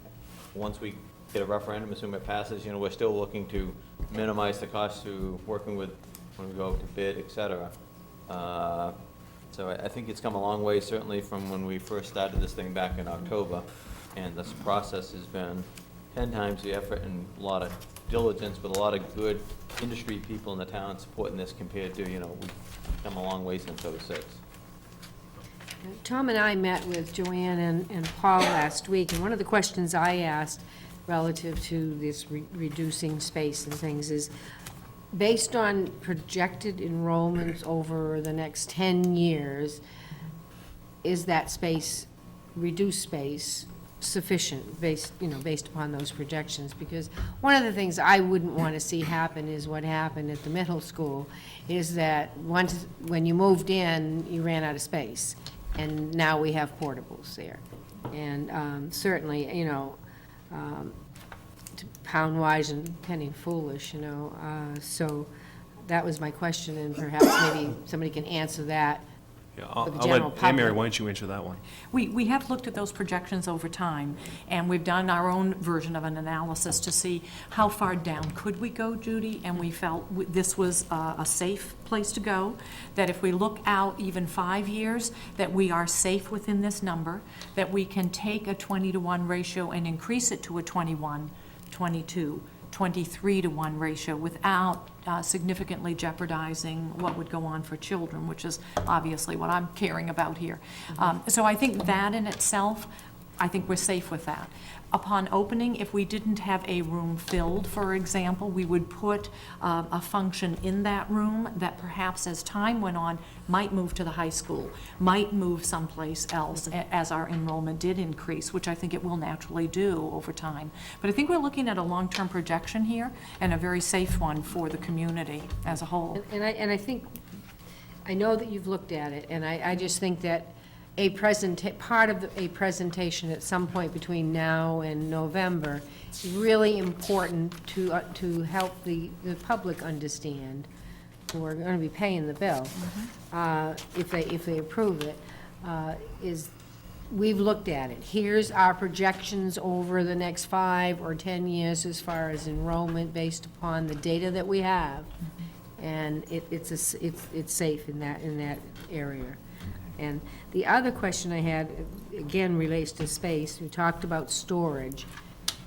once we get a referendum, assuming it passes, we're still looking to minimize the cost to working with when we go to bid, et cetera. So I think it's come a long way, certainly from when we first started this thing back in October, and this process has been 10 times the effort and a lot of diligence, but a lot of good industry people in the town supporting this compared to, we've come a long way since '06. Tom and I met with Joanne and Paul last week, and one of the questions I asked relative to this reducing space and things is, based on projected enrollments over the next 10 years, is that space, reduced space, sufficient based upon those projections? Because one of the things I wouldn't want to see happen is what happened at the middle school, is that when you moved in, you ran out of space, and now we have portables there. And certainly, you know, pound wise and penny foolish, you know. So that was my question, and perhaps maybe somebody can answer that. Yeah, For I'll the let, general Anne Mary, public. why don't you answer that one? We have looked at those projections over time, and we've done our own version of an analysis to see how far down could we go, Judy, and we felt this was a safe place to go, that if we look out even 5 years, that we are safe within this number, that we can take a 20-to-1 ratio and increase it to a 21, 22, 23-to-1 ratio without significantly jeopardizing what would go on for children, which is obviously what I'm caring about here. So I think that in itself, I think we're safe with that. Upon opening, if we didn't have a room filled, for example, we would put a function in that room that perhaps as time went on might move to the high school, might move someplace else as our enrollment did increase, which I think it will naturally do over time. But I think we're looking at a long-term projection here and a very safe one for the community as a whole. And I think, I know that you've looked at it, and I just think that part of a presentation at some point between now and November is really important to help the public understand, who are going to be paying the bill, if they approve it, is we've looked at it. Here's our projections over the next 5 or 10 years as far as enrollment based upon the data that we have, and it's safe in that area. And the other question I had, again, relates to space. We talked about storage.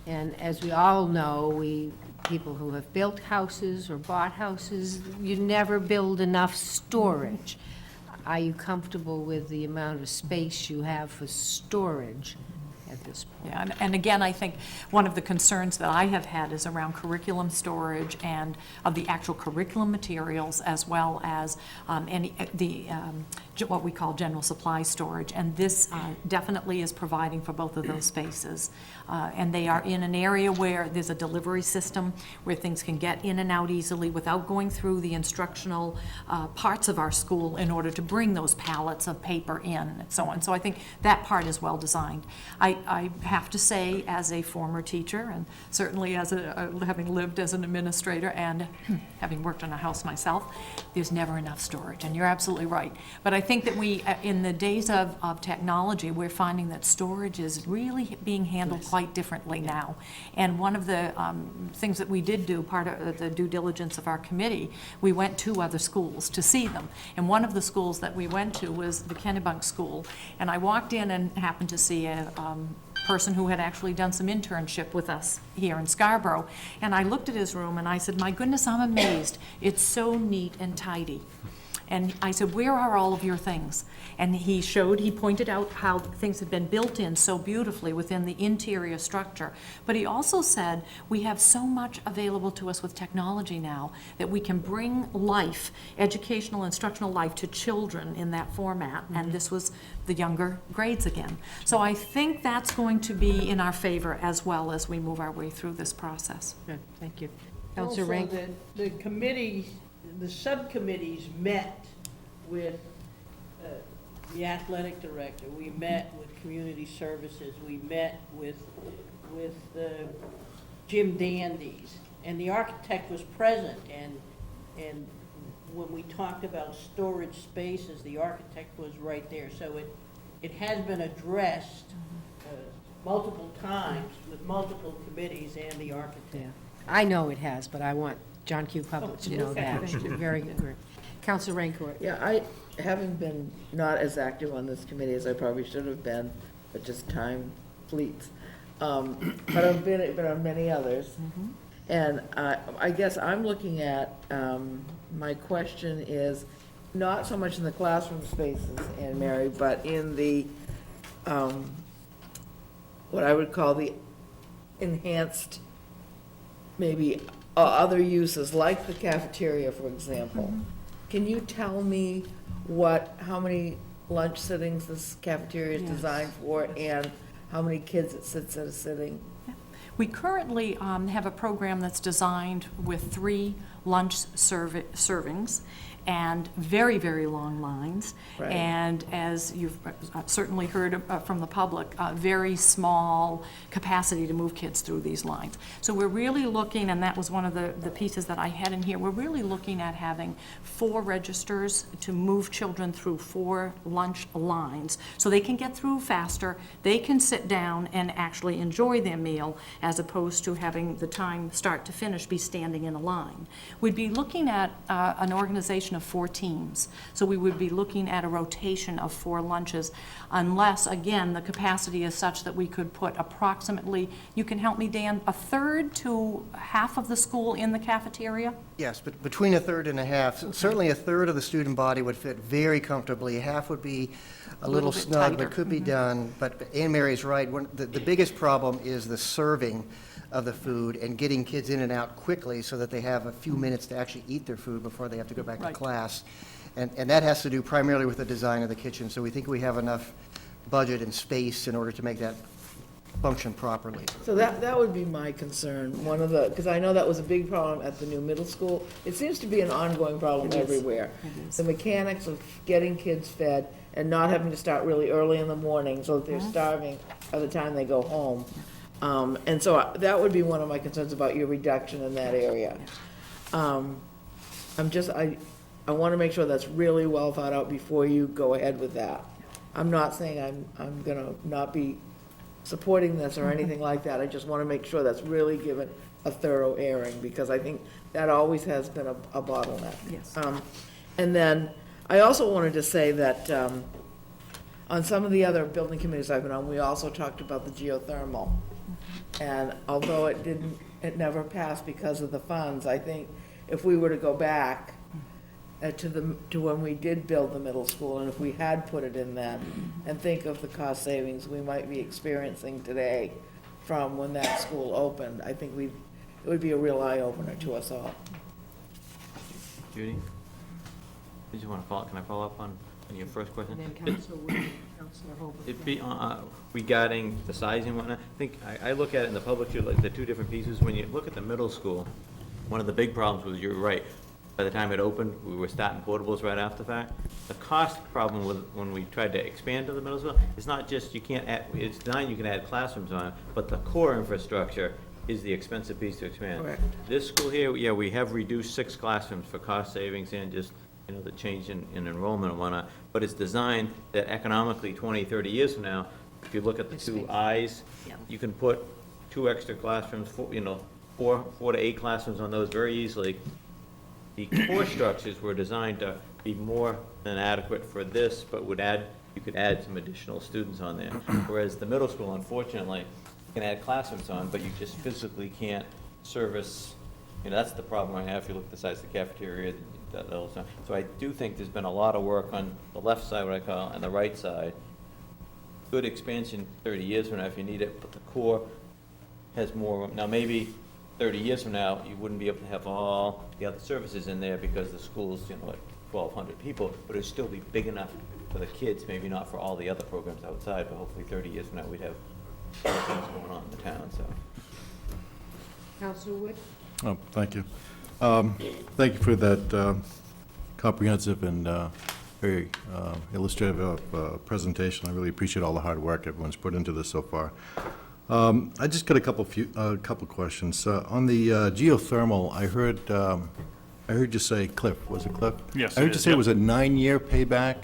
And as we all know, people who have built houses or bought houses, you never build enough storage. Are you comfortable with the amount of space you have for storage at this point? Yeah, and again, I think one of the concerns that I have had is around curriculum storage and of the actual curriculum materials, as well as what we call general supply storage. And this definitely is providing for both of those spaces. And they are in an area where there's a delivery system where things can get in and out easily without going through the instructional parts of our school in order to bring those pallets of paper in and so on. So I think that part is well designed. I have to say, as a former teacher, and certainly as having lived as an administrator and having worked in a house myself, there's never enough storage, and you're absolutely right. But I think that we, in the days of technology, we're finding that storage is really being handled quite differently now. And one of the things that we did do, part of the due diligence of our committee, we went to other schools to see them. And one of the schools that we went to was the Kennebunk School. And I walked in and happened to see a person who had actually done some internship with us here in Scarborough. And I looked at his room and I said, my goodness, I'm amazed. It's so neat and tidy. And I said, where are all of your things? And he pointed out how things had been built in so beautifully within the interior structure. But he also said, we have so much available to us with technology now that we can bring life, educational, instructional life to children in that format. And this was the younger grades again. So I think that's going to be in our favor as well as we move our way through this process. Good, thank you. Counselor Also, Rank? the committee, the subcommittees met with the athletic director, we met with community services, we met with Jim Dandies, and the architect was present, and when we talked about storage spaces, the architect was right there. So it has been addressed multiple times with multiple committees and the architect. Yeah, I know it has, but I want John Q. Public to know that. Very good. Counselor Rancourt? Yeah, I, having been not as active on this committee as I probably should have been, but just time fleets. But I've been on many others. And I guess I'm looking at, my question is, not so much in the classroom spaces, Anne Mary, but in the, what I would call the enhanced, maybe other uses, like the cafeteria, for example. Can you tell me how many lunch sittings this cafeteria is designed for, and how many kids it sits at a sitting? We currently have a program that's designed with 3 lunch servings and very, very long lines. Right. And as you've certainly heard from the public, very small capacity to move kids through these lines. So we're really looking, and that was one of the pieces that I had in here, we're really looking at having 4 registers to move children through 4 lunch lines, so they can get through faster, they can sit down and actually enjoy their meal, as opposed to having the time start to finish be standing in a line. We'd be looking at an organization of 4 teams. So we would be looking at a rotation of 4 lunches, unless, again, the capacity is such that we could put approximately, you can help me, Dan, a third to half of the school in the cafeteria? Yes, but between a third and a half. Certainly a third of the student body would fit very comfortably. Half would be a little bit snug, tighter. but could be done. But Anne Mary's right. The biggest problem is the serving of the food and getting kids in and out quickly so that they have a few minutes to actually eat their food before they have to go back to Right. class. And that has to do primarily with the design of the kitchen. So we think we have enough budget and space in order to make that function properly. So that would be my concern, one of the, because I know that was a big problem at the new middle school. It seems to be an ongoing problem It is. everywhere. It is. The mechanics of getting kids fed and not having to start really early in the morning so that they're starving by the time they go home. And so that would be one of my concerns about your reduction in that area. I want to make sure that's really well thought out before you go ahead with that. I'm not saying I'm gonna not be supporting this or anything like that. I just want to make sure that's really given a thorough airing, because I think that always has been a bottleneck. Yes. And then, I also wanted to say that, on some of the other building committees I've been on, we also talked about the geothermal. And although it never passed because of the funds, I think if we were to go back to when we did build the middle school, and if we had put it in then, and think of the cost savings we might be experiencing today from when that school opened, I think it would be a real eye-opener to us all. Judy? Did you want to follow, can I follow up on your first question? And then Councilor Wood, Councilor Holbrook. It'd be, regarding the sizing and whatnot, I think, I look at it in the public, too, like the 2 different pieces. When you look at the middle school, one of the big problems was, you're right, by the time it opened, we were starting portables right after the fact. The cost problem with, when we tried to expand to the middle school, it's not just, you can't add, it's designed, you can add classrooms on it, but the core infrastructure is the expensive piece to expand. Correct. This school here, yeah, we have reduced 6 classrooms for cost savings and just, the change in enrollment and whatnot, but it's designed that economically, 20, 30 years from now, if you look at the 2 I's, Yeah. you can put 2 extra classrooms, 4 to 8 classrooms on those very easily. The core structures were designed to be more than adequate for this, but you could add some additional students on there. Whereas the middle school, unfortunately, you can add classrooms on, but you just physically can't service, that's the problem I have if you look at the size of the cafeteria, that little stuff. So I do think there's been a lot of work on the left side, what I call, and the right side. Good expansion 30 years from now if you need it, but the core has more. Now, maybe 30 years from now, you wouldn't be able to have all the other services in there because the school's, like 1,200 people, but it'd still be big enough for the kids, maybe not for all the other programs outside, but hopefully 30 years from now, we'd have other things going on in the town, so. Councilor Wood? Oh, thank you. Thank you for that comprehensive and very illustrative presentation. I really appreciate all the hard work everyone's put into this so far. I just got a couple questions. On the geothermal, I heard you say, Cliff, was it Cliff? Yes, I it heard you is, say it yep. was a 9-year payback?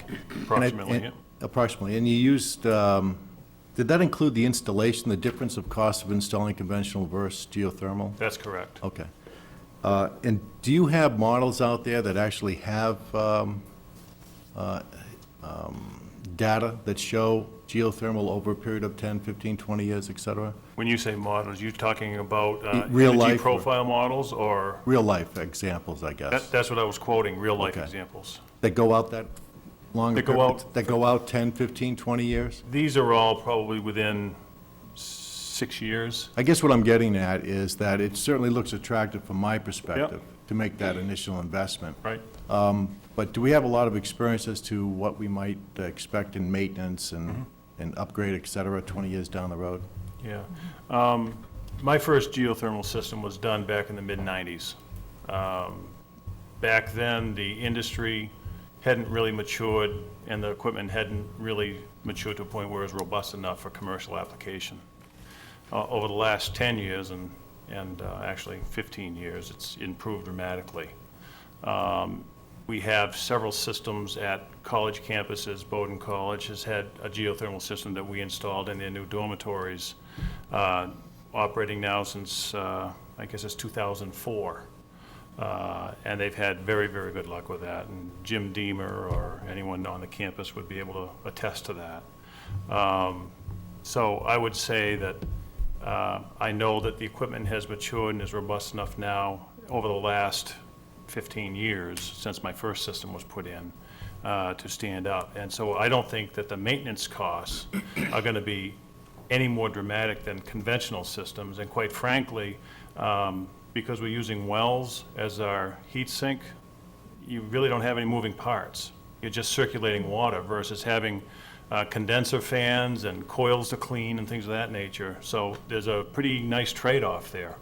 Approximately, And yeah. Approximately. And you used, did that include the installation, the difference of cost of installing conventional versus geothermal? That's correct. Okay. And do you have models out there that actually have data that show geothermal over a period of 10, 15, 20 years, et cetera? When you say models, you're talking about Real energy life or- profile models, or? Real-life examples, I guess, That's what I was quoting, real-life Okay. examples. that go out that long? That go out- That go out 10, 15, 20 years? These are all probably within 6 years. I guess what I'm getting at is that it certainly looks attractive from my perspective to make that initial investment. Right. But do we have a lot of experience as to what we might expect in maintenance and upgrade, et cetera, 20 years down the road? Yeah. My first geothermal system was done back in the mid-90s. Back then, the industry hadn't really matured, and the equipment hadn't really matured to a point where it was robust enough for commercial application. Over the last 10 years and actually 15 years, it's improved dramatically. We have several systems at college campuses. Bowdoin College has had a geothermal system that we installed in their new dormitories, operating now since, I guess it's 2004. And they've had very, very good luck with that. And Jim Deemer or anyone on the campus would be able to attest to that. So I would say that I know that the equipment has matured and is robust enough now over the last 15 years since my first system was put in to stand up. And so I don't think that the maintenance costs are going to be any more dramatic than conventional systems. And quite frankly, because we're using wells as our heat sink, you really don't have any moving parts. You're just circulating water versus having condenser fans and coils to clean and things of that nature. So there's a pretty nice trade-off there.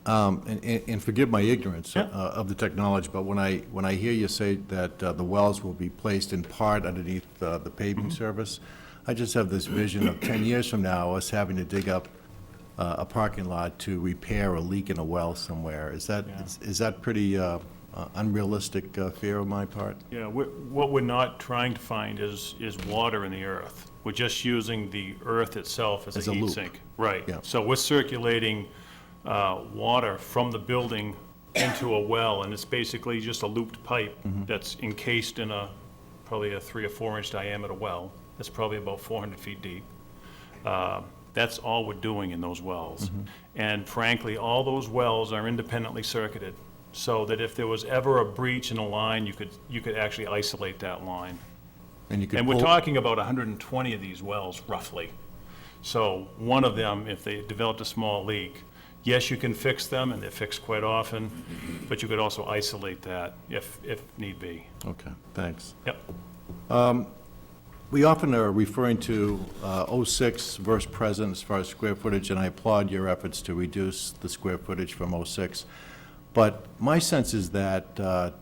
And forgive my ignorance Yeah. of the technology, but when I hear you say that the wells will be placed in part underneath the paving service, I just have this vision of 10 years from now, us having to dig up a parking lot to repair a leak in a well somewhere. Is that pretty unrealistic fear on my part? Yeah, what we're not trying to find is water in the earth. We're just using the earth itself as a heat loop. sink. Right. Yeah. So we're circulating water from the building into a well, and it's basically just a looped pipe that's encased in probably a 3 or 4 inch diameter well. That's probably about 400 feet deep. That's all we're doing in those wells. And frankly, all those wells are independently circuited, so that if there was ever a breach in a line, you could actually isolate that line. And you could And we're pull- talking about 120 of these wells, roughly. So one of them, if they developed a small leak, yes, you can fix them, and they're fixed quite often, but you could also isolate that if need be. Okay, thanks. Yep. We often are referring to '06 versus present as far as square footage, and I applaud your efforts to reduce the square footage from '06. But my sense is that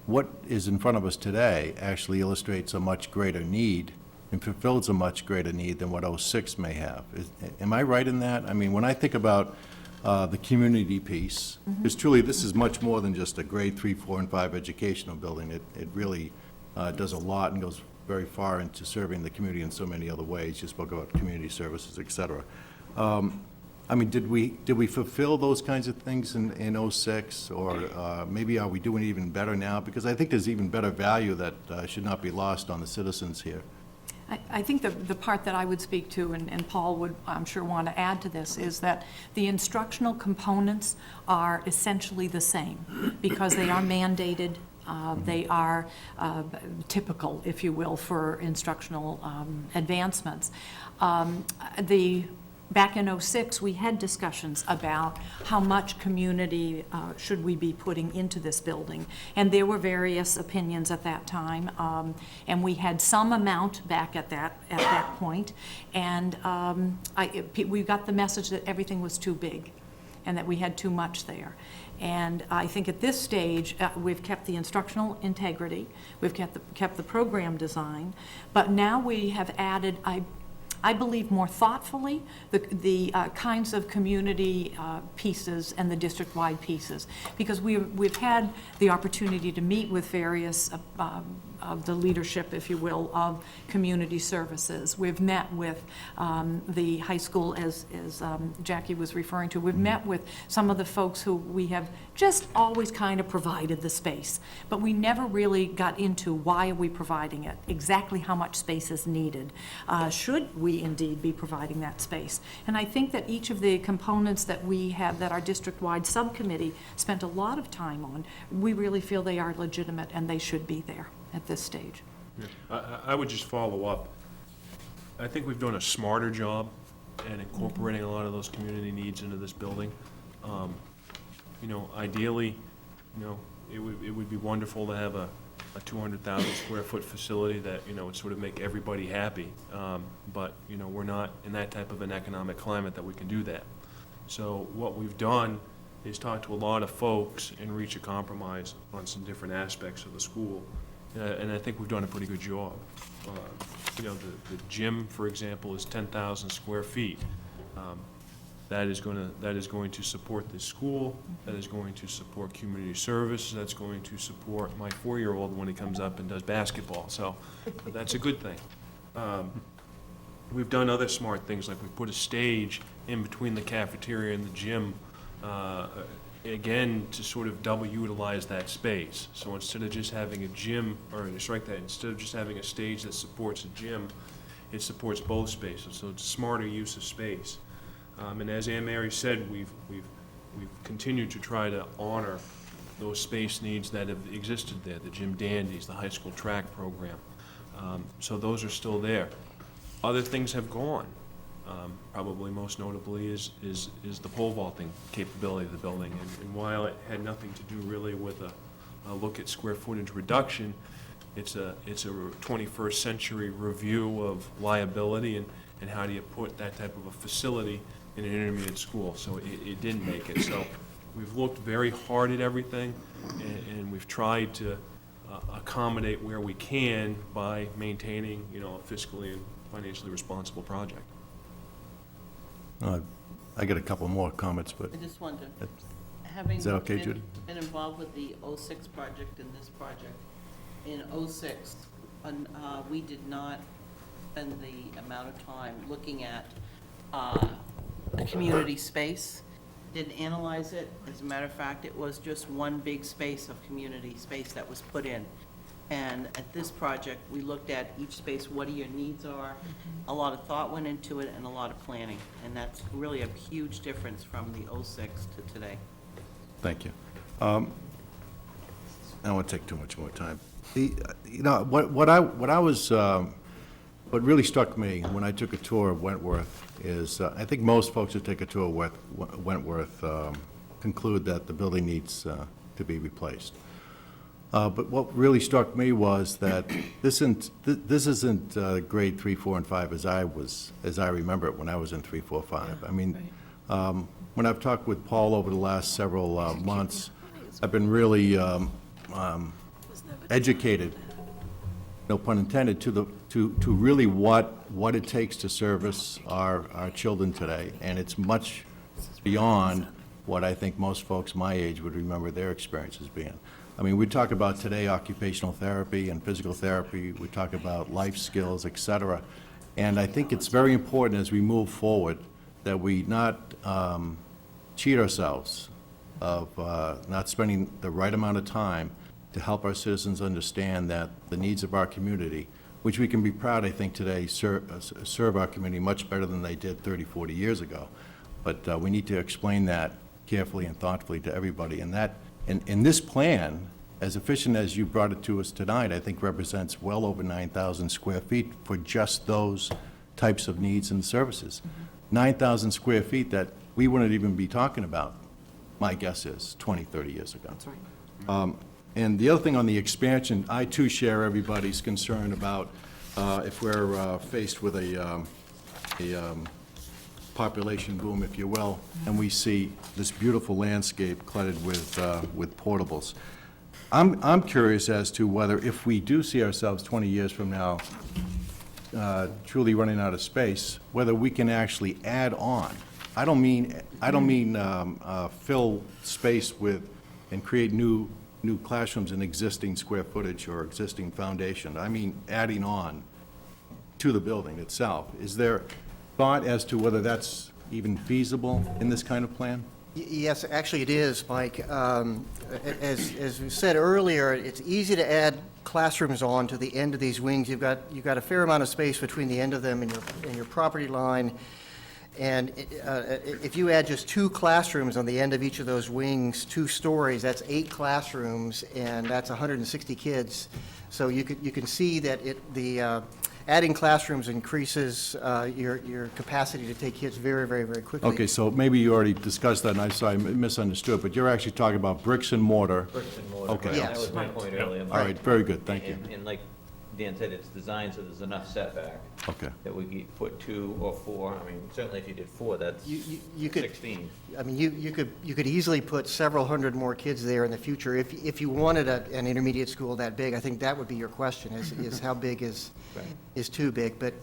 what is in front of us today actually illustrates a much greater need and fulfills a much greater need than what '06 may have. Am I right in that? I mean, when I think about the community piece, because truly this is much more than just a grade 3, 4, and 5 educational building. It really does a lot and goes very far into serving the community in so many other ways. You spoke about community services, et cetera. I mean, did we fulfill those kinds of things in '06, or maybe are we doing even better now? Because I think there's even better value that should not be lost on the citizens here. I think the part that I would speak to, and Paul would, I'm sure, want to add to this, is that the instructional components are essentially the same, because they are mandated. They are typical, if you will, for instructional advancements. Back in '06, we had discussions about how much community should we be putting into this building. And there were various opinions at that time. And we had some amount back at that point. And we got the message that everything was too big and that we had too much there. And I think at this stage, we've kept the instructional integrity, we've kept the program design, but now we have added, I believe more thoughtfully, the kinds of community pieces and the district-wide pieces, because we've had the opportunity to meet with various of the leadership, if you will, of community services. We've met with the high school, as Jackie was referring to. We've met with some of the folks who we have just always kind of provided the space, but we never really got into why are we providing it, exactly how much space is needed. Should we indeed be providing that space? And I think that each of the components that we have, that our district-wide subcommittee spent a lot of time on, we really feel they are legitimate and they should be there at this stage. I would just follow up. I think we've done a smarter job at incorporating a lot of those community needs into this building. Ideally, it would be wonderful to have a 200,000 square foot facility that, would sort of make everybody happy. But, we're not in that type of an economic climate that we can do that. So what we've done is talk to a lot of folks and reach a compromise on some different aspects of the school. And I think we've done a pretty good job. You know, the gym, for example, is 10,000 square feet. That is going to support this school, that is going to support community service, that's going to support my 4-year-old when he comes up and does basketball, so that's a good thing. We've done other smart things, like we put a stage in between the cafeteria and the gym, again, to sort of double utilize that space. So instead of just having a gym, or strike that, instead of just having a stage that supports a gym, it supports both spaces, so it's a smarter use of space. And as Anne Mary said, we've continued to try to honor those space needs that have existed there, the gym dandies, the high school track program. So those are still there. Other things have gone. Probably most notably is the pole vaulting capability of the building. And while it had nothing to do really with a look at square footage reduction, it's a 21st century review of liability and how do you put that type of a facility in an intermediate school. So it didn't make it. So we've looked very hard at everything, and we've tried to accommodate where we can by maintaining, you know, a fiscally and financially responsible project. I got a couple more comments, but I just wondered, having Is that okay, Judy? been involved with the '06 project and this project, in '06, we did not spend the amount of time looking at a community space, didn't analyze it. As a matter of fact, it was just one big space of community space that was put in. And at this project, we looked at each space, what your needs are. A lot of thought went into it and a lot of planning. And that's really a huge difference from the '06 to today. thank you. I don't want to take too much more time. You know, what really struck me when I took a tour of Wentworth is, I think most folks who take a tour of Wentworth conclude that the building needs to be replaced. But what really struck me was that this isn't grade 3, 4, and 5 as I remember it when I was in 3, 4, 5. I mean, when I've talked with Paul over the last several months, I've been really educated, no pun intended, to really what it takes to service our children today, and it's much beyond what I think most folks my age would remember their experiences being. I mean, we talk about today occupational therapy and physical therapy, we talk about life skills, et cetera, and I think it's very important as we move forward that we not cheat ourselves of not spending the right amount of time to help our citizens understand that the needs of our community, which we can be proud, I think, today serve our community much better than they did 30, 40 years ago. But we need to explain that carefully and thoughtfully to everybody. And that, in this plan, as efficient as you brought it to us tonight, I think represents well over 9,000 square feet for just those types of needs and services. 9,000 square feet that we wouldn't even be talking about, my guess is, 20, 30 years ago. That's right. And the other thing on the expansion, I too share everybody's concern about if we're faced with a population boom, if you will, and we see this beautiful landscape cluttered with portables. I'm curious as to whether if we do see ourselves 20 years from now truly running out of space, whether we can actually add on. I don't mean fill space with and create new classrooms in existing square footage or existing foundation. I mean adding on to the building itself. Is there thought as to whether that's even feasible in this kind of plan? Yes, actually it is, Mike. As we said earlier, it's easy to add classrooms on to the end of these wings. You've got a fair amount of space between the end of them and your property line. And if you add just 2 classrooms on the end of each of those wings, 2 stories, that's 8 classrooms, and that's 160 kids. So you can see that adding classrooms increases your capacity to take kids very, very, very quickly. Okay, so maybe you already discussed that, and I'm sorry, I misunderstood, but you're actually talking about bricks and mortar. Bricks and mortar. Okay. That Yes. was my point earlier. All right, very good, thank you. And like Dan said, it's designed so there's enough setback Okay. that we could put 2 or 4. I mean, certainly if you did 4, that's You could, 16. I mean, you could easily put several hundred more kids there in the future. If you wanted an intermediate school that big, I think that would be your question, is how big is too big. But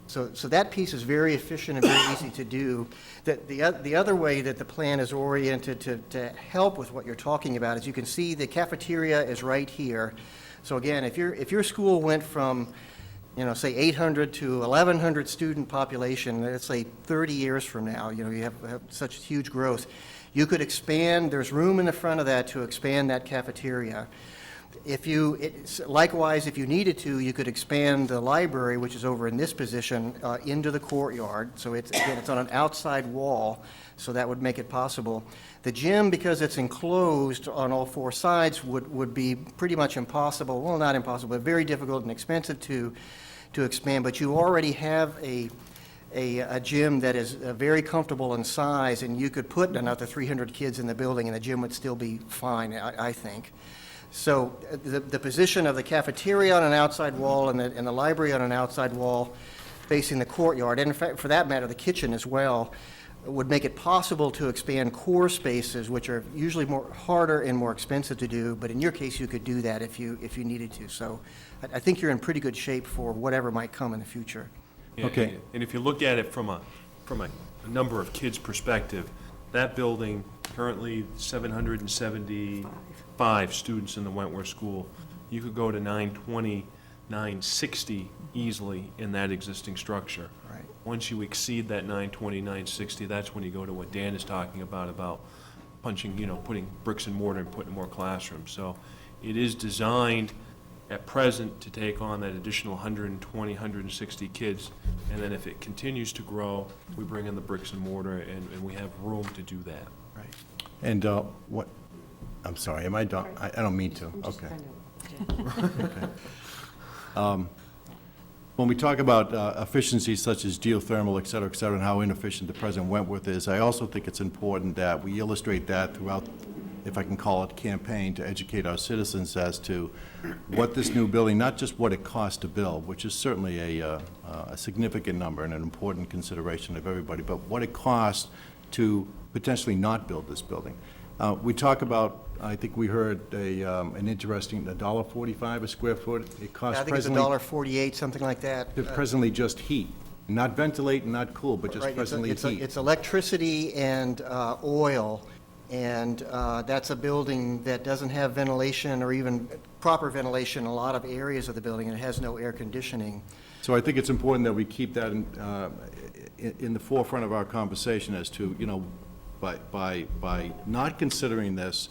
so that piece is very efficient and very easy to do. The other way that the plan is oriented to help with what you're talking about is you can see the cafeteria is right here. So again, if your school went from, say 800 to 1,100 student population, let's say 30 years from now, you have such huge growth, you could expand, there's room in the front of that to expand that cafeteria. Likewise, if you needed to, you could expand the library, which is over in this position, into the courtyard. So it's on an outside wall, so that would make it possible. The gym, because it's enclosed on all 4 sides, would be pretty much impossible, well, not impossible, but very difficult and expensive to expand. But you already have a gym that is very comfortable in size, and you could put another 300 kids in the building, and the gym would still be fine, I think. So the position of the cafeteria on an outside wall and the library on an outside wall facing the courtyard, and in fact, for that matter, the kitchen as well, would make it possible to expand core spaces, which are usually harder and more expensive to do, but in your case, you could do that if you needed to. So I think you're in pretty good shape for whatever might come in the future. Yeah, Okay. And if you look at it from a number of kids' perspective, that building, currently 775 students in the Wentworth School, you could go to 920, 960 easily in that existing structure. Right. Once you exceed that 920, 960, that's when you go to what Dan is talking about punching, putting bricks and mortar and putting more classrooms. So it is designed at present to take on that additional 120, 160 kids, and then if it continues to grow, we bring in the bricks and mortar, and we have room to do that. Right. And what, I'm sorry, am I done? I don't mean to. I'm just Okay. kind of- When we talk about efficiencies such as geothermal, et cetera, and how inefficient the present Wentworth is, I also think it's important that we illustrate that throughout, if I can call it, campaign to educate our citizens as to what this new building, not just what it costs to build, which is certainly a significant number and an important consideration of everybody, but what it costs to potentially not build this building. We talk about, I think we heard an interesting, $1.45 a square foot. It costs I think it's presently, $1.48, something like that. presently just heat, not ventilate and not cool, but just Right, presently heat. it's electricity and oil, and that's a building that doesn't have ventilation or even proper ventilation in a lot of areas of the building, and it has no air conditioning. So I think it's important that we keep that in the forefront of our conversation as to, by not considering this,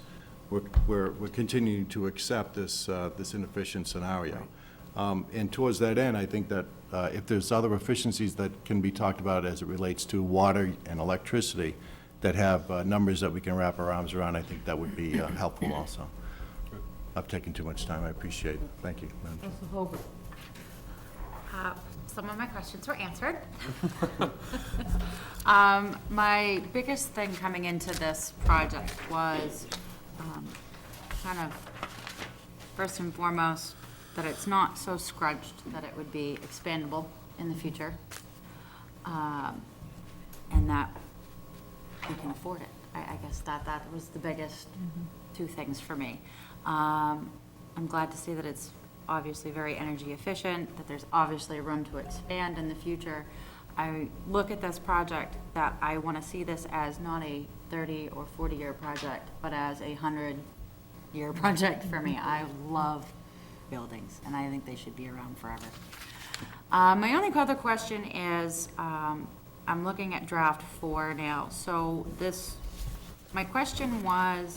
we're continuing to accept this inefficient scenario. And towards that end, I think that if there's other efficiencies that can be talked about as it relates to water and electricity that have numbers that we can wrap our arms around, I think that would be helpful also. I've taken too much time, I appreciate it. Thank you, Madam Chair. Council Hogan. Some of my questions were answered. My biggest thing coming into this project was kind of, first and foremost, that it's not so scrunched that it would be expandable in the future, and that we can afford it. I guess that was the biggest two things for me. I'm glad to see that it's obviously very energy efficient, that there's obviously room to expand in the future. I look at this project that I want to see this as not a 30 or 40-year project, but as a 100-year project for me. I love buildings, and I think they should be around forever. My only other question is, I'm looking at draft 4 now. So my question was,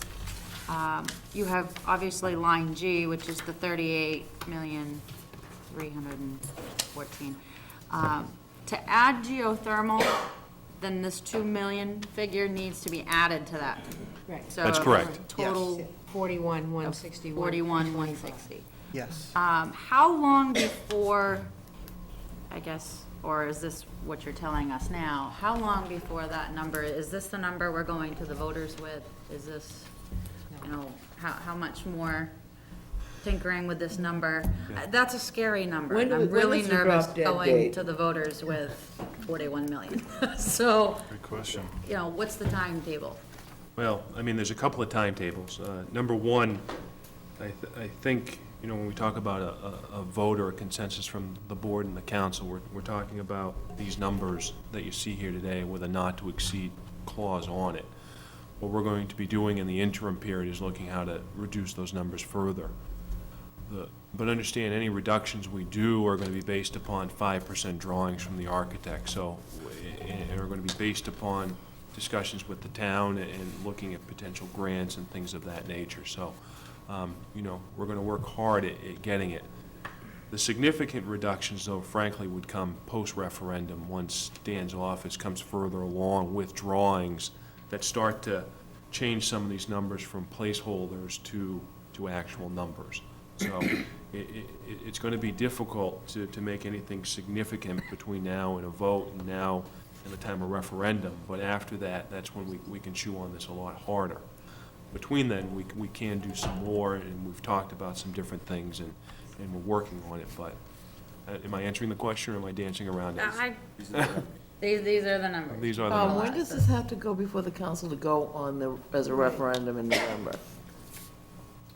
you have obviously line G, which is the 38,314,000. To add geothermal, then this 2 million figure needs to be added to that. Right. So That's correct. Total 41,161. 41,160. Yes. How long before, I guess, or is this what you're telling us now? How long before that number, is this the number we're going to the voters with? Is this, how much more tinkering with this number. That's a scary number, When and do I'm we- when really is the nervous drop dead going date? to the voters with 41 million. So, Good question. you know, what's the timetable? Well, I mean, there's a couple of timetables. Number one, I think, you know, when we talk about a vote or a consensus from the board and the council, we're talking about these numbers that you see here today with a not-to-exceed clause on it. What we're going to be doing in the interim period is looking how to reduce those numbers further. But understand, any reductions we do are going to be based upon 5% drawings from the architect, so, and are going to be based upon discussions with the town and looking at potential grants and things of that nature. So, you know, we're going to work hard at getting it. The significant reductions, though, frankly, would come post-referendum, once Dan's office comes further along with drawings that start to change some of these numbers from placeholders to actual numbers. So it's going to be difficult to make anything significant between now and a vote and now and the time of referendum. But after that, that's when we can chew on this a lot harder. Between then, we can do some more, and we've talked about some different things, and we're working on it. But am I answering the question, or am I dancing around it? These are the numbers. These are the When numbers. does this have to go before the council to go on as a referendum in November?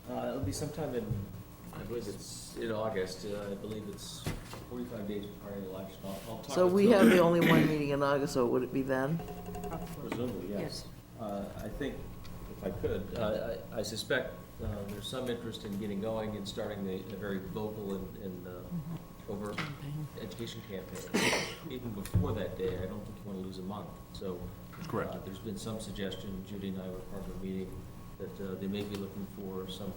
It'll be sometime in, I believe it's in August, I believe it's 45 days prior to the election. I'll talk So with we Phil. have the only one meeting in August, so would it be then? Presumably, yes. I think, if I could, I suspect there's some interest in getting going and starting a very vocal and overt education campaign. Even before that day, I don't think you want to lose a month. So Correct. there's been some suggestion, Judy and I were part of a meeting, that they may be looking for some,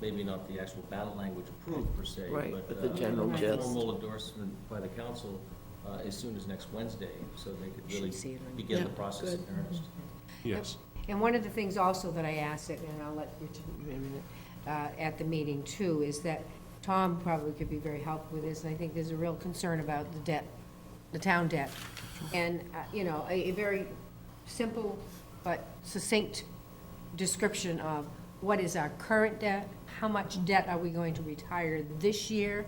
maybe not the actual ballot language approved per se, Right, but but the general a gist. formal endorsement by the council as soon as next Wednesday, so they could really begin the process in earnest. Yes. And one of the things also that I asked, and I'll let Richard, at the meeting too, is that Tom probably could be very helpful with this, and I think there's a real concern about the debt, the town debt. And, you know, a very simple but succinct description of what is our current debt, how much debt are we going to retire this year,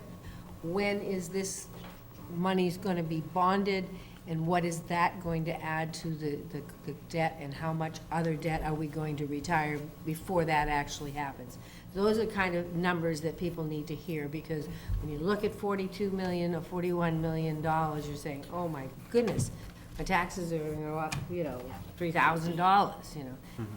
when is this money's going to be bonded, and what is that going to add to the debt, and how much other debt are we going to retire before that actually happens. Those are kind of numbers that people need to hear, because when you look at 42 million or 41 million dollars, you're saying, oh my goodness, my taxes are going to go up, you know, $3,000, you know.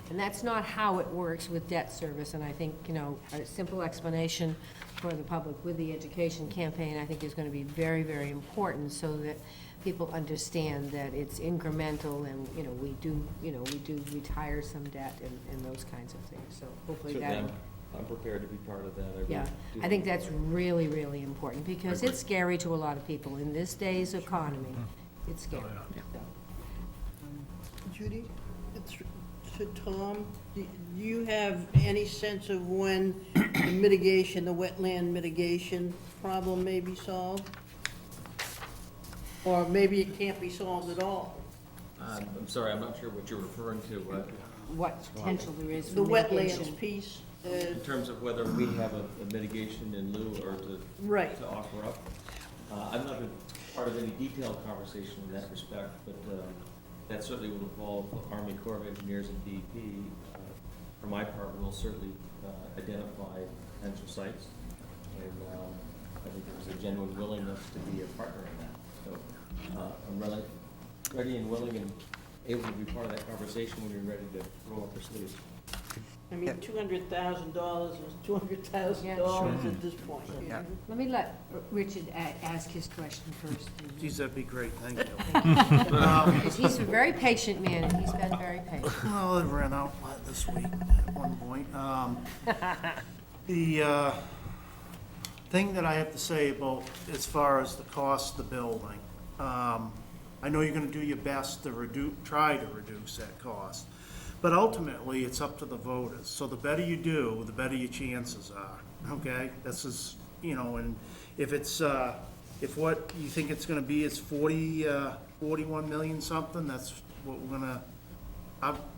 And that's not how it works with debt service, and I think, you know, a simple explanation for the public with the education campaign, I think is going to be very, very important, so that people understand that it's incremental, and, you know, we do retire some debt and those kinds of things, so hopefully that. Certainly, I'm prepared to be part of that. Yeah, do I think that's really, really important, because it's scary to a lot of people in this day's economy. It's scary. Judy, to Tom, do you have any sense of when the mitigation, the wetland mitigation problem may be solved? Or maybe it can't be solved at all? I'm sorry, I'm not sure what you're referring to. What potential there is The for mitigation. wetlands piece? In terms of whether we have a mitigation in lieu or Right. to offer up. I'm not part of any detailed conversation in that respect, but that certainly will involve the Army Corps of Engineers and DEP. For my part, we'll certainly identify potential sites, and I think there's a genuine willingness to be a partner in that. So I'm really ready and willing and able to be part of that conversation when you're ready to roll up your sleeves. I mean, $200,000 is $200,000 at this point. you know? Let me let Richard ask his question first. Geez, that'd be great, thank you. Because he's a very patient man, and he's been very patient. Well, it ran out this week at one point. The thing that I have to say about, as far as the cost of the building, I know you're gonna do your best to try to reduce that cost, but ultimately, it's up to the voters. So the better you do, the better your chances are, okay? This is, you know, and if it's, if what you think it's gonna be is 41 million something, that's what we're gonna,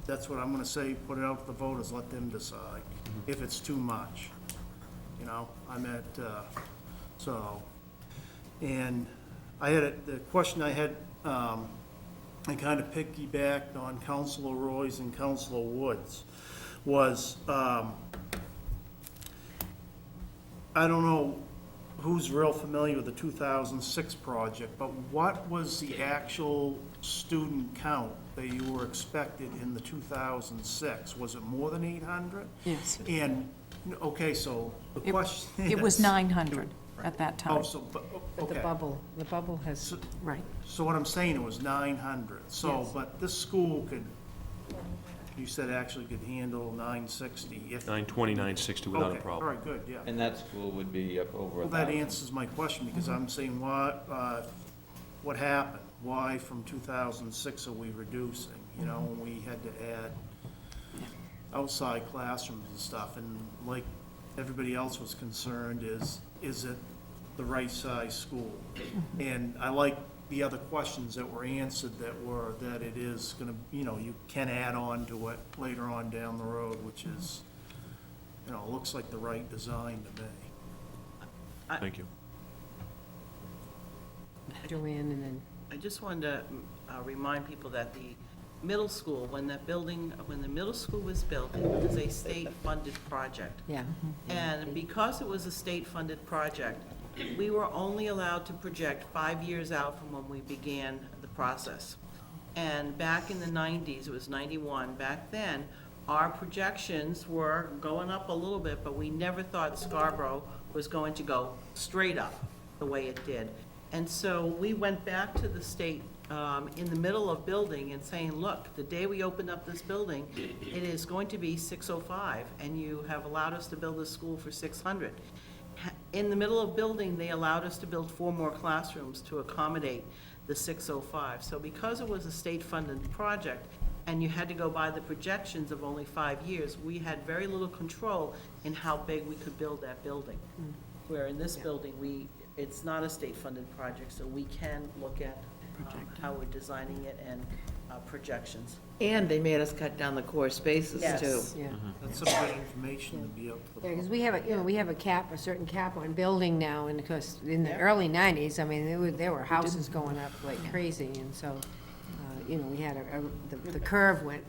that's what I'm gonna say, put it out to the voters, let them decide if it's too much. you know? I'm at, so, and I had, the question I had, I kind of piggybacked on Counselor Roy's and Counselor Wood's, was, I don't know who's real familiar with the 2006 project, but what was the actual student count that you were expected in the 2006? Was it more than 800? Yes. And, okay, so the question is... It was 900 at that time. Oh, so, but, But the okay. bubble has, right. So what I'm saying, it was 900. So, Yes. but this school could, you said actually could handle 960 if... 920, 960 without a Okay, problem. all right, good, yeah. And that school would be up over Well, 1,000. that answers my question, because I'm saying what happened? Why from 2006 are we reducing? You know, when we had to add outside classrooms and stuff, and like everybody else was concerned, is it the right size school? And I like the other questions that were answered that it is gonna, you know, you can add on to it later on down the road, which is, you know, looks like the right design to me. Thank you. Joanne, and then, I just wanted to remind people that the middle school, when the middle school was built, it was a state-funded project. yeah. And because it was a state-funded project, we were only allowed to project 5 years out from when we began the process. And back in the 90s, it was 91, back then, our projections were going up a little bit, but we never thought Scarborough was going to go straight up the way it did. And so we went back to the state in the middle of building and saying, look, the day we open up this building, it is going to be 605, and you have allowed us to build a school for 600. In the middle of building, they allowed us to build 4 more classrooms to accommodate the 605. So because it was a state-funded project, and you had to go by the projections of only 5 years, we had very little control in how big we could build that building. Where in this building, it's not a state-funded project, so we can look at how we're designing it and projections. And they made us cut down the core spaces, too. Yes. Yeah. That's some good information to be able to... Yeah, because we have a certain cap on building now, and because in the early 90s, I mean, there were houses going up like crazy, and so, we had the curve went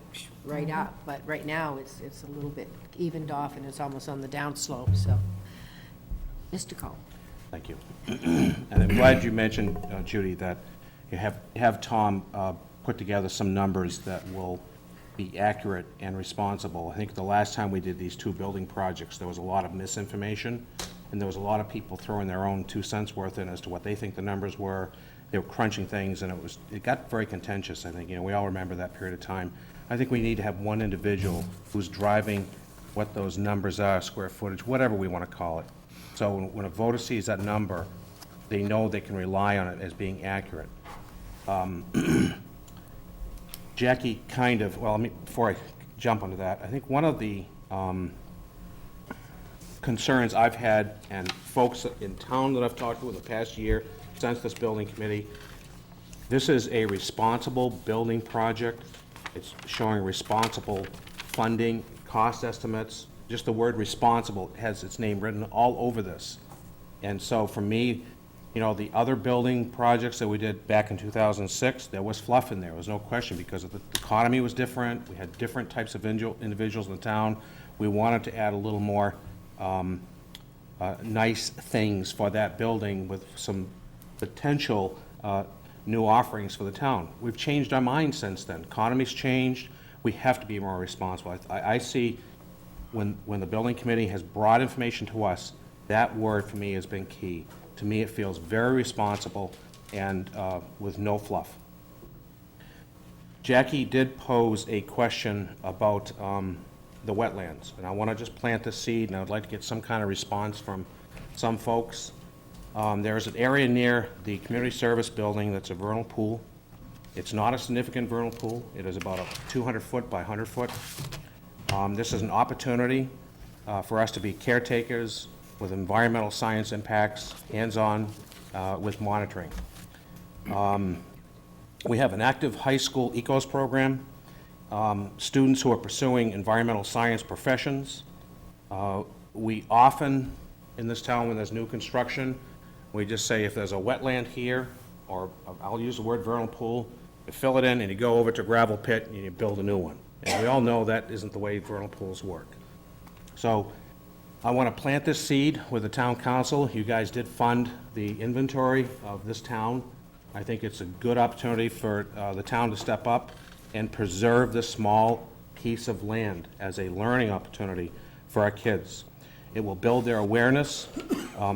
right up, but right now, it's a little bit evened off, and it's almost on the downslope, so. Mr. Cole? Thank you. And I'm glad you mentioned, Judy, that you have Tom put together some numbers that will be accurate and responsible. I think the last time we did these 2 building projects, there was a lot of misinformation, and there was a lot of people throwing their own 2 cents worth in as to what they think the numbers were. They were crunching things, and it got very contentious, I think. We all remember that period of time. I think we need to have one individual who's driving what those numbers are, square footage, whatever we want to call it. So when a voter sees that number, they know they can rely on it as being accurate. Jackie before I jump onto that, I think one of the concerns I've had, and folks in town that I've talked to in the past year since this building committee, this is a responsible building project. It's showing responsible funding, cost estimates. Just the word responsible has its name written all over this. And so for me, the other building projects that we did back in 2006, there was fluff in there. There was no question, because the economy was different. We had different types of individuals in the town. We wanted to add a little more nice things for that building with some potential new offerings for the town. We've changed our minds since then. Economy's changed. We have to be more responsible. I see when the building committee has brought information to us, that word for me has been key. To me, it feels very responsible and with no fluff. Jackie did pose a question about the wetlands, and I want to just plant the seed, and I would like to get some kind of response from some folks. There's an area near the community service building that's a vernal pool. It's not a significant vernal pool. It is about a 200-foot by 100-foot. This is an opportunity for us to be caretakers with environmental science impacts, hands-on with monitoring. We have an active high school ECOS program, students who are pursuing environmental science professions. We often in this town when there's new construction. We just say if there's a wetland here, or I'll use the word vernal pool, you fill it in and you go over to gravel pit and you build a new one. And we all know that isn't the way vernal pools work. So I want to plant this seed with the town council. You guys did fund the inventory of this town. I think it's a good opportunity for the town to step up and preserve this small piece of land as a learning opportunity for our kids. It will build their awareness.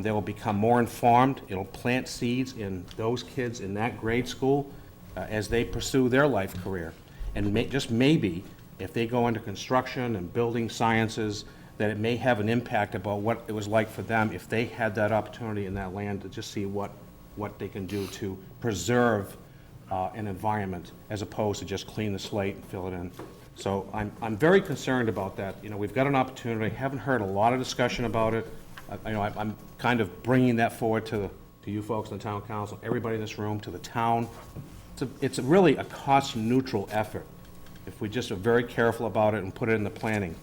They will become more informed. It'll plant seeds in those kids in that grade school as they pursue their life career. And just maybe, if they go into construction and building sciences, that it may have an impact about what it was like for them if they had that opportunity in that land to just see what they can do to preserve an environment as opposed to just clean the slate and fill it in. So I'm very concerned about that. You know, we've got an opportunity. Haven't heard a lot of discussion about it. I'm kind of bringing that forward to you folks in the town council, everybody in this room, to the town. It's really a cost-neutral effort if we just are very careful about it and put it in the planning.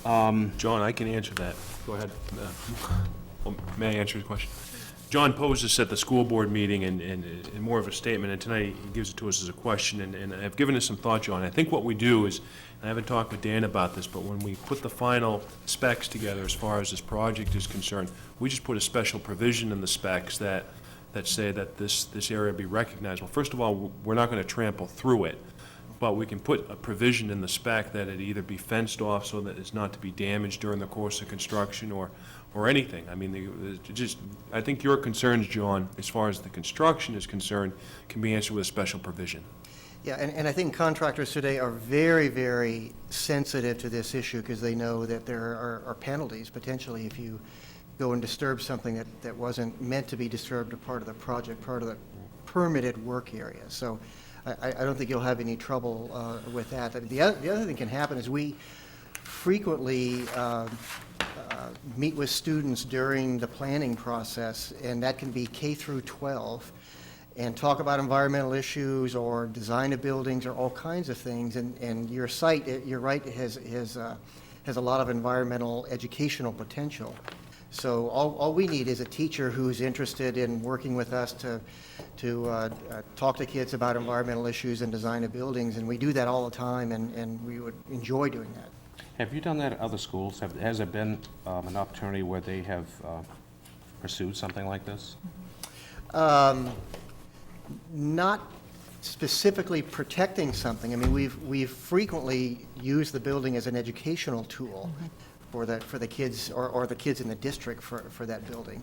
John, I can answer that. Go ahead. Well, may I answer his question? John posed this at the school board meeting in more of a statement, and tonight he gives it to us as a question, and I've given it some thought, John. I think what we do is, and I haven't talked with Dan about this, but when we put the final specs together as far as this project is concerned, we just put a special provision in the specs that say that this area be recognized. Well, first of all, we're not going to trample through it, but we can put a provision in the spec that it either be fenced off so that it's not to be damaged during the course of construction or anything. I mean, I think your concerns, John, as far as the construction is concerned, can be answered with a special provision. Yeah, and I think contractors today are very, very sensitive to this issue because they know that there are penalties potentially if you go and disturb something that wasn't meant to be disturbed, a part of the project, part of the permitted work area. So I don't think you'll have any trouble with that. The other thing can happen is we frequently meet with students during the planning process, and that can be K through 12, and talk about environmental issues or design of buildings or all kinds of things. And your site, you're right, has a lot of environmental educational potential. So all we need is a teacher who's interested in working with us to talk to kids about environmental issues and design of buildings, and we do that all the time, and we would enjoy doing that. Have you done that at other schools? Has there been an opportunity where they have pursued something like this? Not specifically protecting something. I mean, we've frequently used the building as an educational tool for the kids or the kids in the district for that building.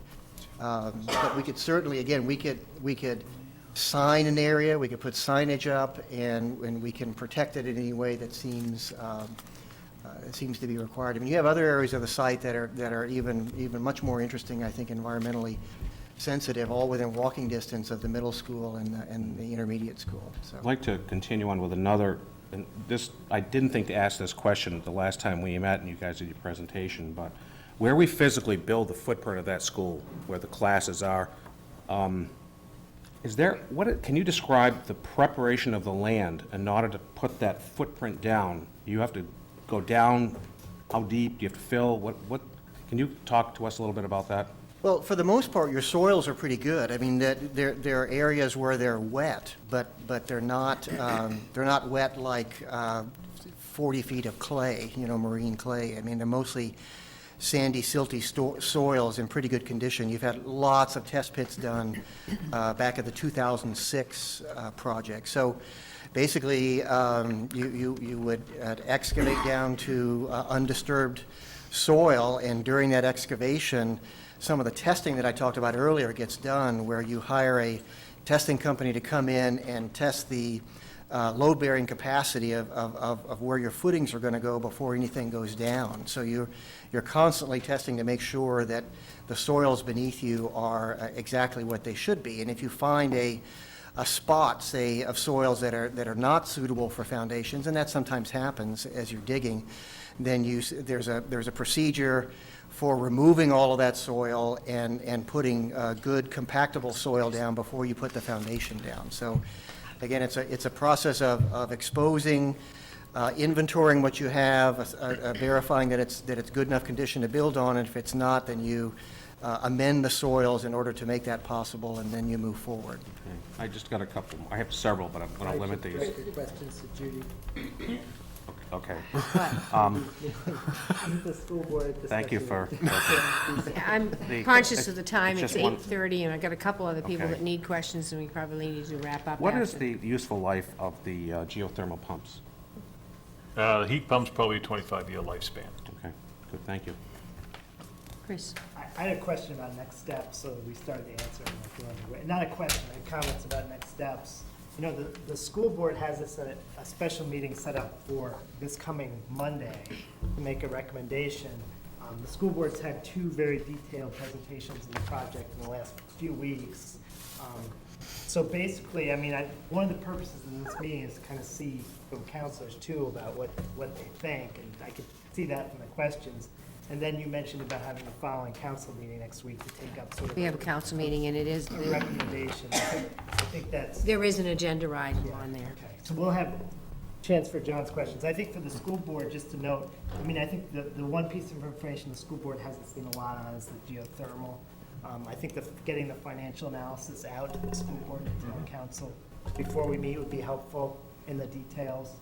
But we could certainly, again, we could sign an area, we could put signage up, and we can protect it in any way that seems to be required. I mean, you have other areas of the site that are even much more interesting, I think, environmentally sensitive, all within walking distance of the middle school and the intermediate school. So I'd like to continue on with another, and this, I didn't think to ask this question the last time we met and you guys did your presentation, but where we physically build the footprint of that school, where the classes are, can you describe the preparation of the land in order to put that footprint down? You have to go down, how deep, do you have to fill, what, can you talk to us a little bit about that? Well, for the most part, your soils are pretty good. I mean, there are areas where they're wet, but they're not wet like 40 feet of clay, marine clay. I mean, they're mostly sandy, silty soils in pretty good condition. You've had lots of test pits done back at the 2006 project. So basically, you would excavate down to undisturbed soil, and during that excavation, some of the testing that I talked about earlier gets done, where you hire a testing company to come in and test the load-bearing capacity of where your footings are going to go before anything goes down. So you're constantly testing to make sure that the soils beneath you are exactly what they should be. And if you find a spot, say, of soils that are not suitable for foundations, and that sometimes happens as you're digging, then there's a procedure for removing all of that soil and putting good compactable soil down before you put the foundation down. So again, it's a process of exposing inventorying what you have, verifying that it's good enough condition to build on, and if it's not, then you amend the soils in order to make that possible, and then you move forward. Okay. I just got a couple. I have several, but I'm going to limit these. Questions to Judy. Okay. The school board Thank you for, I'm The- conscious of the time, it's it's just one- 8:30, and I've got a couple other people Okay. that need questions, and we probably need to wrap up what is after. the useful life of the geothermal pumps? The heat pump's probably a 25-year lifespan. Okay, good, thank you. Chris? I had a question about next steps, so we started to answer them like we're on the way. Not a question, I had comments about next steps. You know, the school board has a special meeting set up for this coming Monday to make a recommendation. The school board's had two very detailed presentations of the project in the last few weeks. So basically, I mean, one of the purposes of this meeting is to kind of see from counselors too about what they think, and I could see that from the questions. And then you mentioned about having the following council meeting next week to take up sort of. We have a council meeting, and it is, a recommendation. I think that's. there is an agenda item on there. Okay, so we'll have a chance for John's questions. I think for the school board, just to note, I mean, I think the one piece of information the school board hasn't seen a lot on is the geothermal. I think getting the financial analysis out to the school board and town council before we meet would be helpful in the details.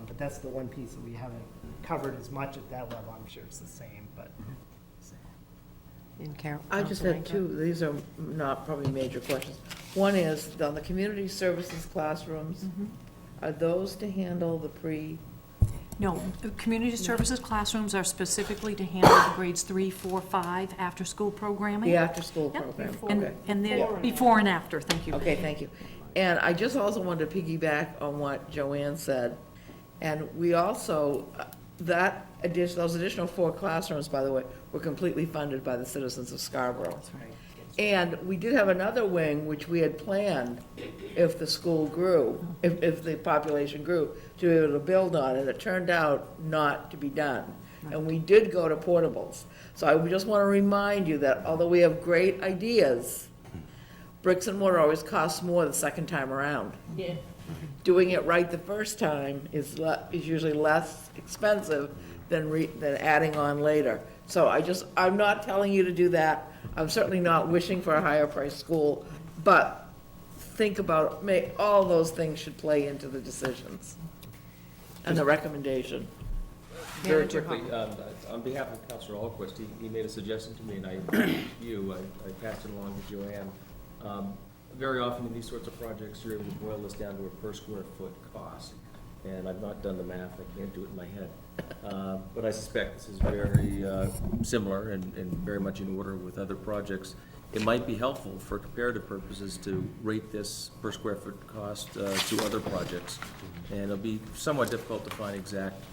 But that's the one piece that we haven't covered as much at that level. I'm sure it's the same, but. And Carol? I just Council had Rankin? two, these are not probably major questions. One is, on the community services classrooms, are those to handle the No, the community services classrooms are specifically to handle the grades 3, 4, 5 after-school programming. the after-school Yep. program? And, Okay. and they're before and after, thank you. Okay, thank you. And I just also wanted to piggyback on what Joanne said. And we also, those additional 4 classrooms, by the way, were completely funded by the citizens of Scarborough. That's right. And we did have another wing, which we had planned, if the school grew, if the population grew, to be able to build on, and it turned out not to be done. And we did go to portables. So I just want to remind you that although we have great ideas, bricks and mortar always costs more the second time around. Yeah. Doing it right the first time is usually less expensive than adding on later. So I'm not telling you to do that. I'm certainly not wishing for a higher priced school, but think about, all those things should play into the decisions and the recommendation. Very quickly, on behalf of Councilor Alquist, he made a suggestion to me, and I passed it along to Joanne. Very often in these sorts of projects, you're able to boil this down to a per square foot cost. And I've not done the math, I can't do it in my head. But I suspect this is very similar and very much in order with other projects. It might be helpful for comparative purposes to rate this per square foot cost to other projects. And it'll be somewhat difficult to find exact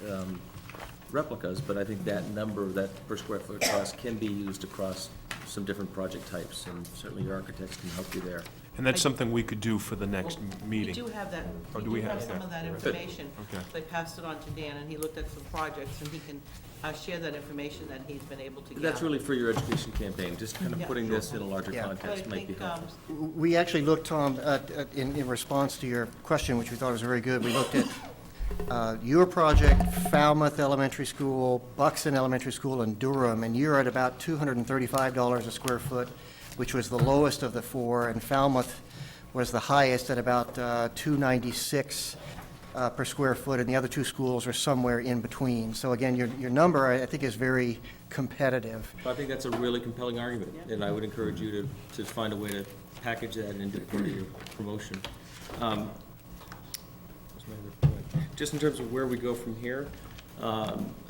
replicas, but I think that number, that per square foot cost can be used across some different project types, and certainly your architects can help you there. And that's something we could do for the next meeting. We do have that, Oh, do we we do have have some that? of that Good. information. Okay. So I passed it on to Dan, and he looked at some projects, and he can share that information that he's been able to gather. That's really for your education campaign, just kind of Yeah. putting this in a larger Yeah. But I context might be think, helpful. We actually looked, Tom, in response to your question, which we thought was very good, we looked at your project, Falmouth Elementary School, Buxton Elementary School, and Durham, and you're at about $235 a square foot, which was the lowest of the 4, and Falmouth was the highest at about $296 per square foot, and the other 2 schools are somewhere in between. So again, your number, I think, is very competitive. I think that's a really compelling argument, and I would encourage you to find a way to package that into part of your promotion. What's my other point? Just in terms of where we go from here,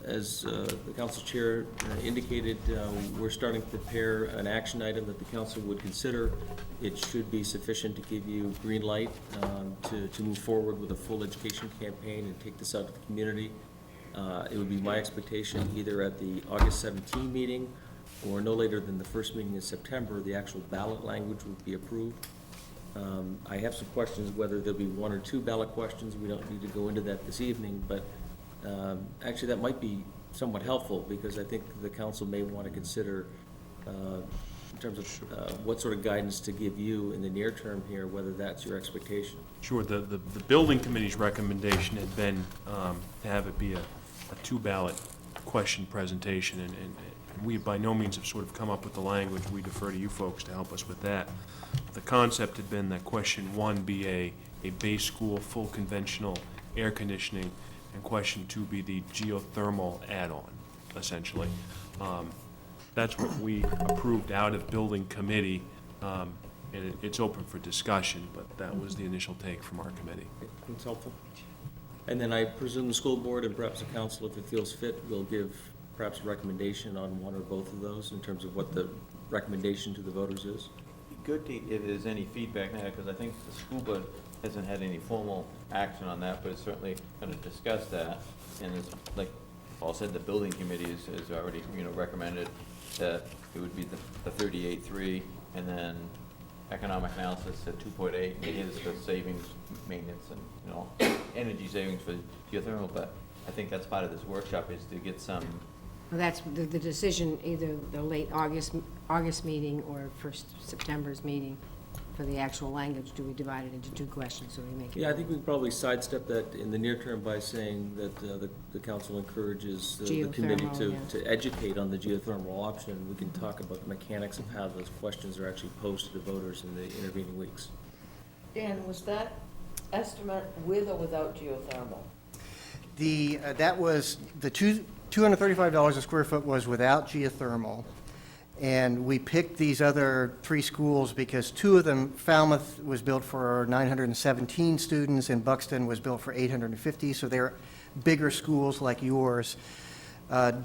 as the council chair indicated, we're starting to prepare an action item that the council would consider. It should be sufficient to give you green light to move forward with a full education campaign and take this out to the community. It would be my expectation either at the August 17 meeting or no later than the first meeting in September, the actual ballot language would be approved. I have some questions whether there'll be 1 or 2 ballot questions. We don't need to go into that this evening, but actually that might be somewhat helpful because I think the council may want to consider in terms of what sort of guidance to give you in the near term here, whether that's your expectation. Sure, the building committee's recommendation had been to have it be a two-ballot question presentation, and we by no means have sort of come up with the language. We defer to you folks to help us with that. The concept had been that question one be a base school, full conventional air conditioning, and question two be the geothermal add-on, essentially. That's what we approved out of building committee, and it's open for discussion, but that was the initial take from our committee. That's helpful. And then I presume the school board and perhaps the council, if it feels fit, will give perhaps a recommendation on one or both of those in terms of what the recommendation to the voters is? Good to, if there's any feedback now, because I think the school board hasn't had any formal action on that, but it's certainly going to discuss that. And it's, like Paul said, the building committee has already, recommended that it would be the 38.3, and then economic analysis at 2.8, and it is for savings, maintenance, and, energy savings for geothermal, but I think that's part of this workshop, is to get some. Well, that's the decision, either the late August meeting or first September's meeting for the actual language. Do we divide it into two questions, so we make it? Yeah, I think we can probably sidestep that in the near term by saying that the council encourages the committee Geothermal, to educate on the geothermal option. We can talk about the mechanics of how those questions are actually posed to the voters in the intervening weeks. Dan, was that estimate with or without geothermal? That was, the $235 a square foot was without geothermal. And we picked these other three schools because two of them, Falmouth was built for 917 students and Buxton was built for 850, so they're bigger schools like yours.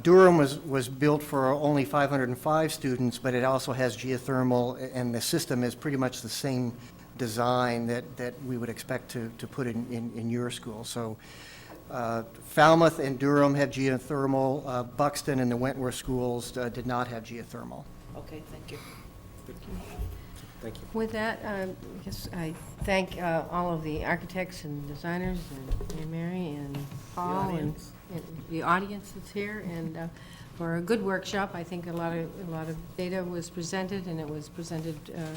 Durham was built for only 505 students, but it also has geothermal, and the system is pretty much the same design that we would expect to put in your school. So Falmouth and Durham have geothermal. Buxton and the Wentworth schools did not have geothermal. Okay, thank you. Thank you. With that, I guess I thank all of the architects and designers, and Mary and Paul, and the audience that's here, and for a good workshop. I think a lot of data was presented, and it was presented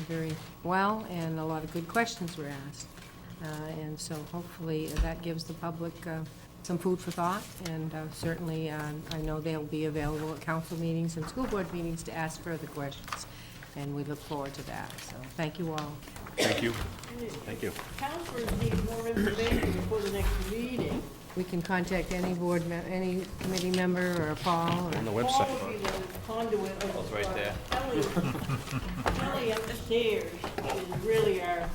very well, and a lot of good questions were asked. And so hopefully that gives the public some food for thought, and certainly I know they'll be available at council meetings and school board meetings to ask further questions, and we look forward to that. So thank you all. Thank you. Thank you. Counselors need more information before the next meeting. We can contact any any committee member or Paul or. On the Paul website. would be the conduit of. Paul's right there. Kelly upstairs is really our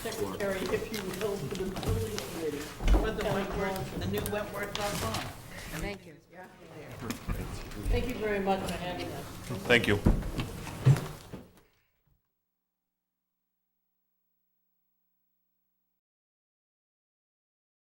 secretary, if you will, for the building committee. With the new Wentworth.com. Thank you. Thank you very much for having us. Thank you.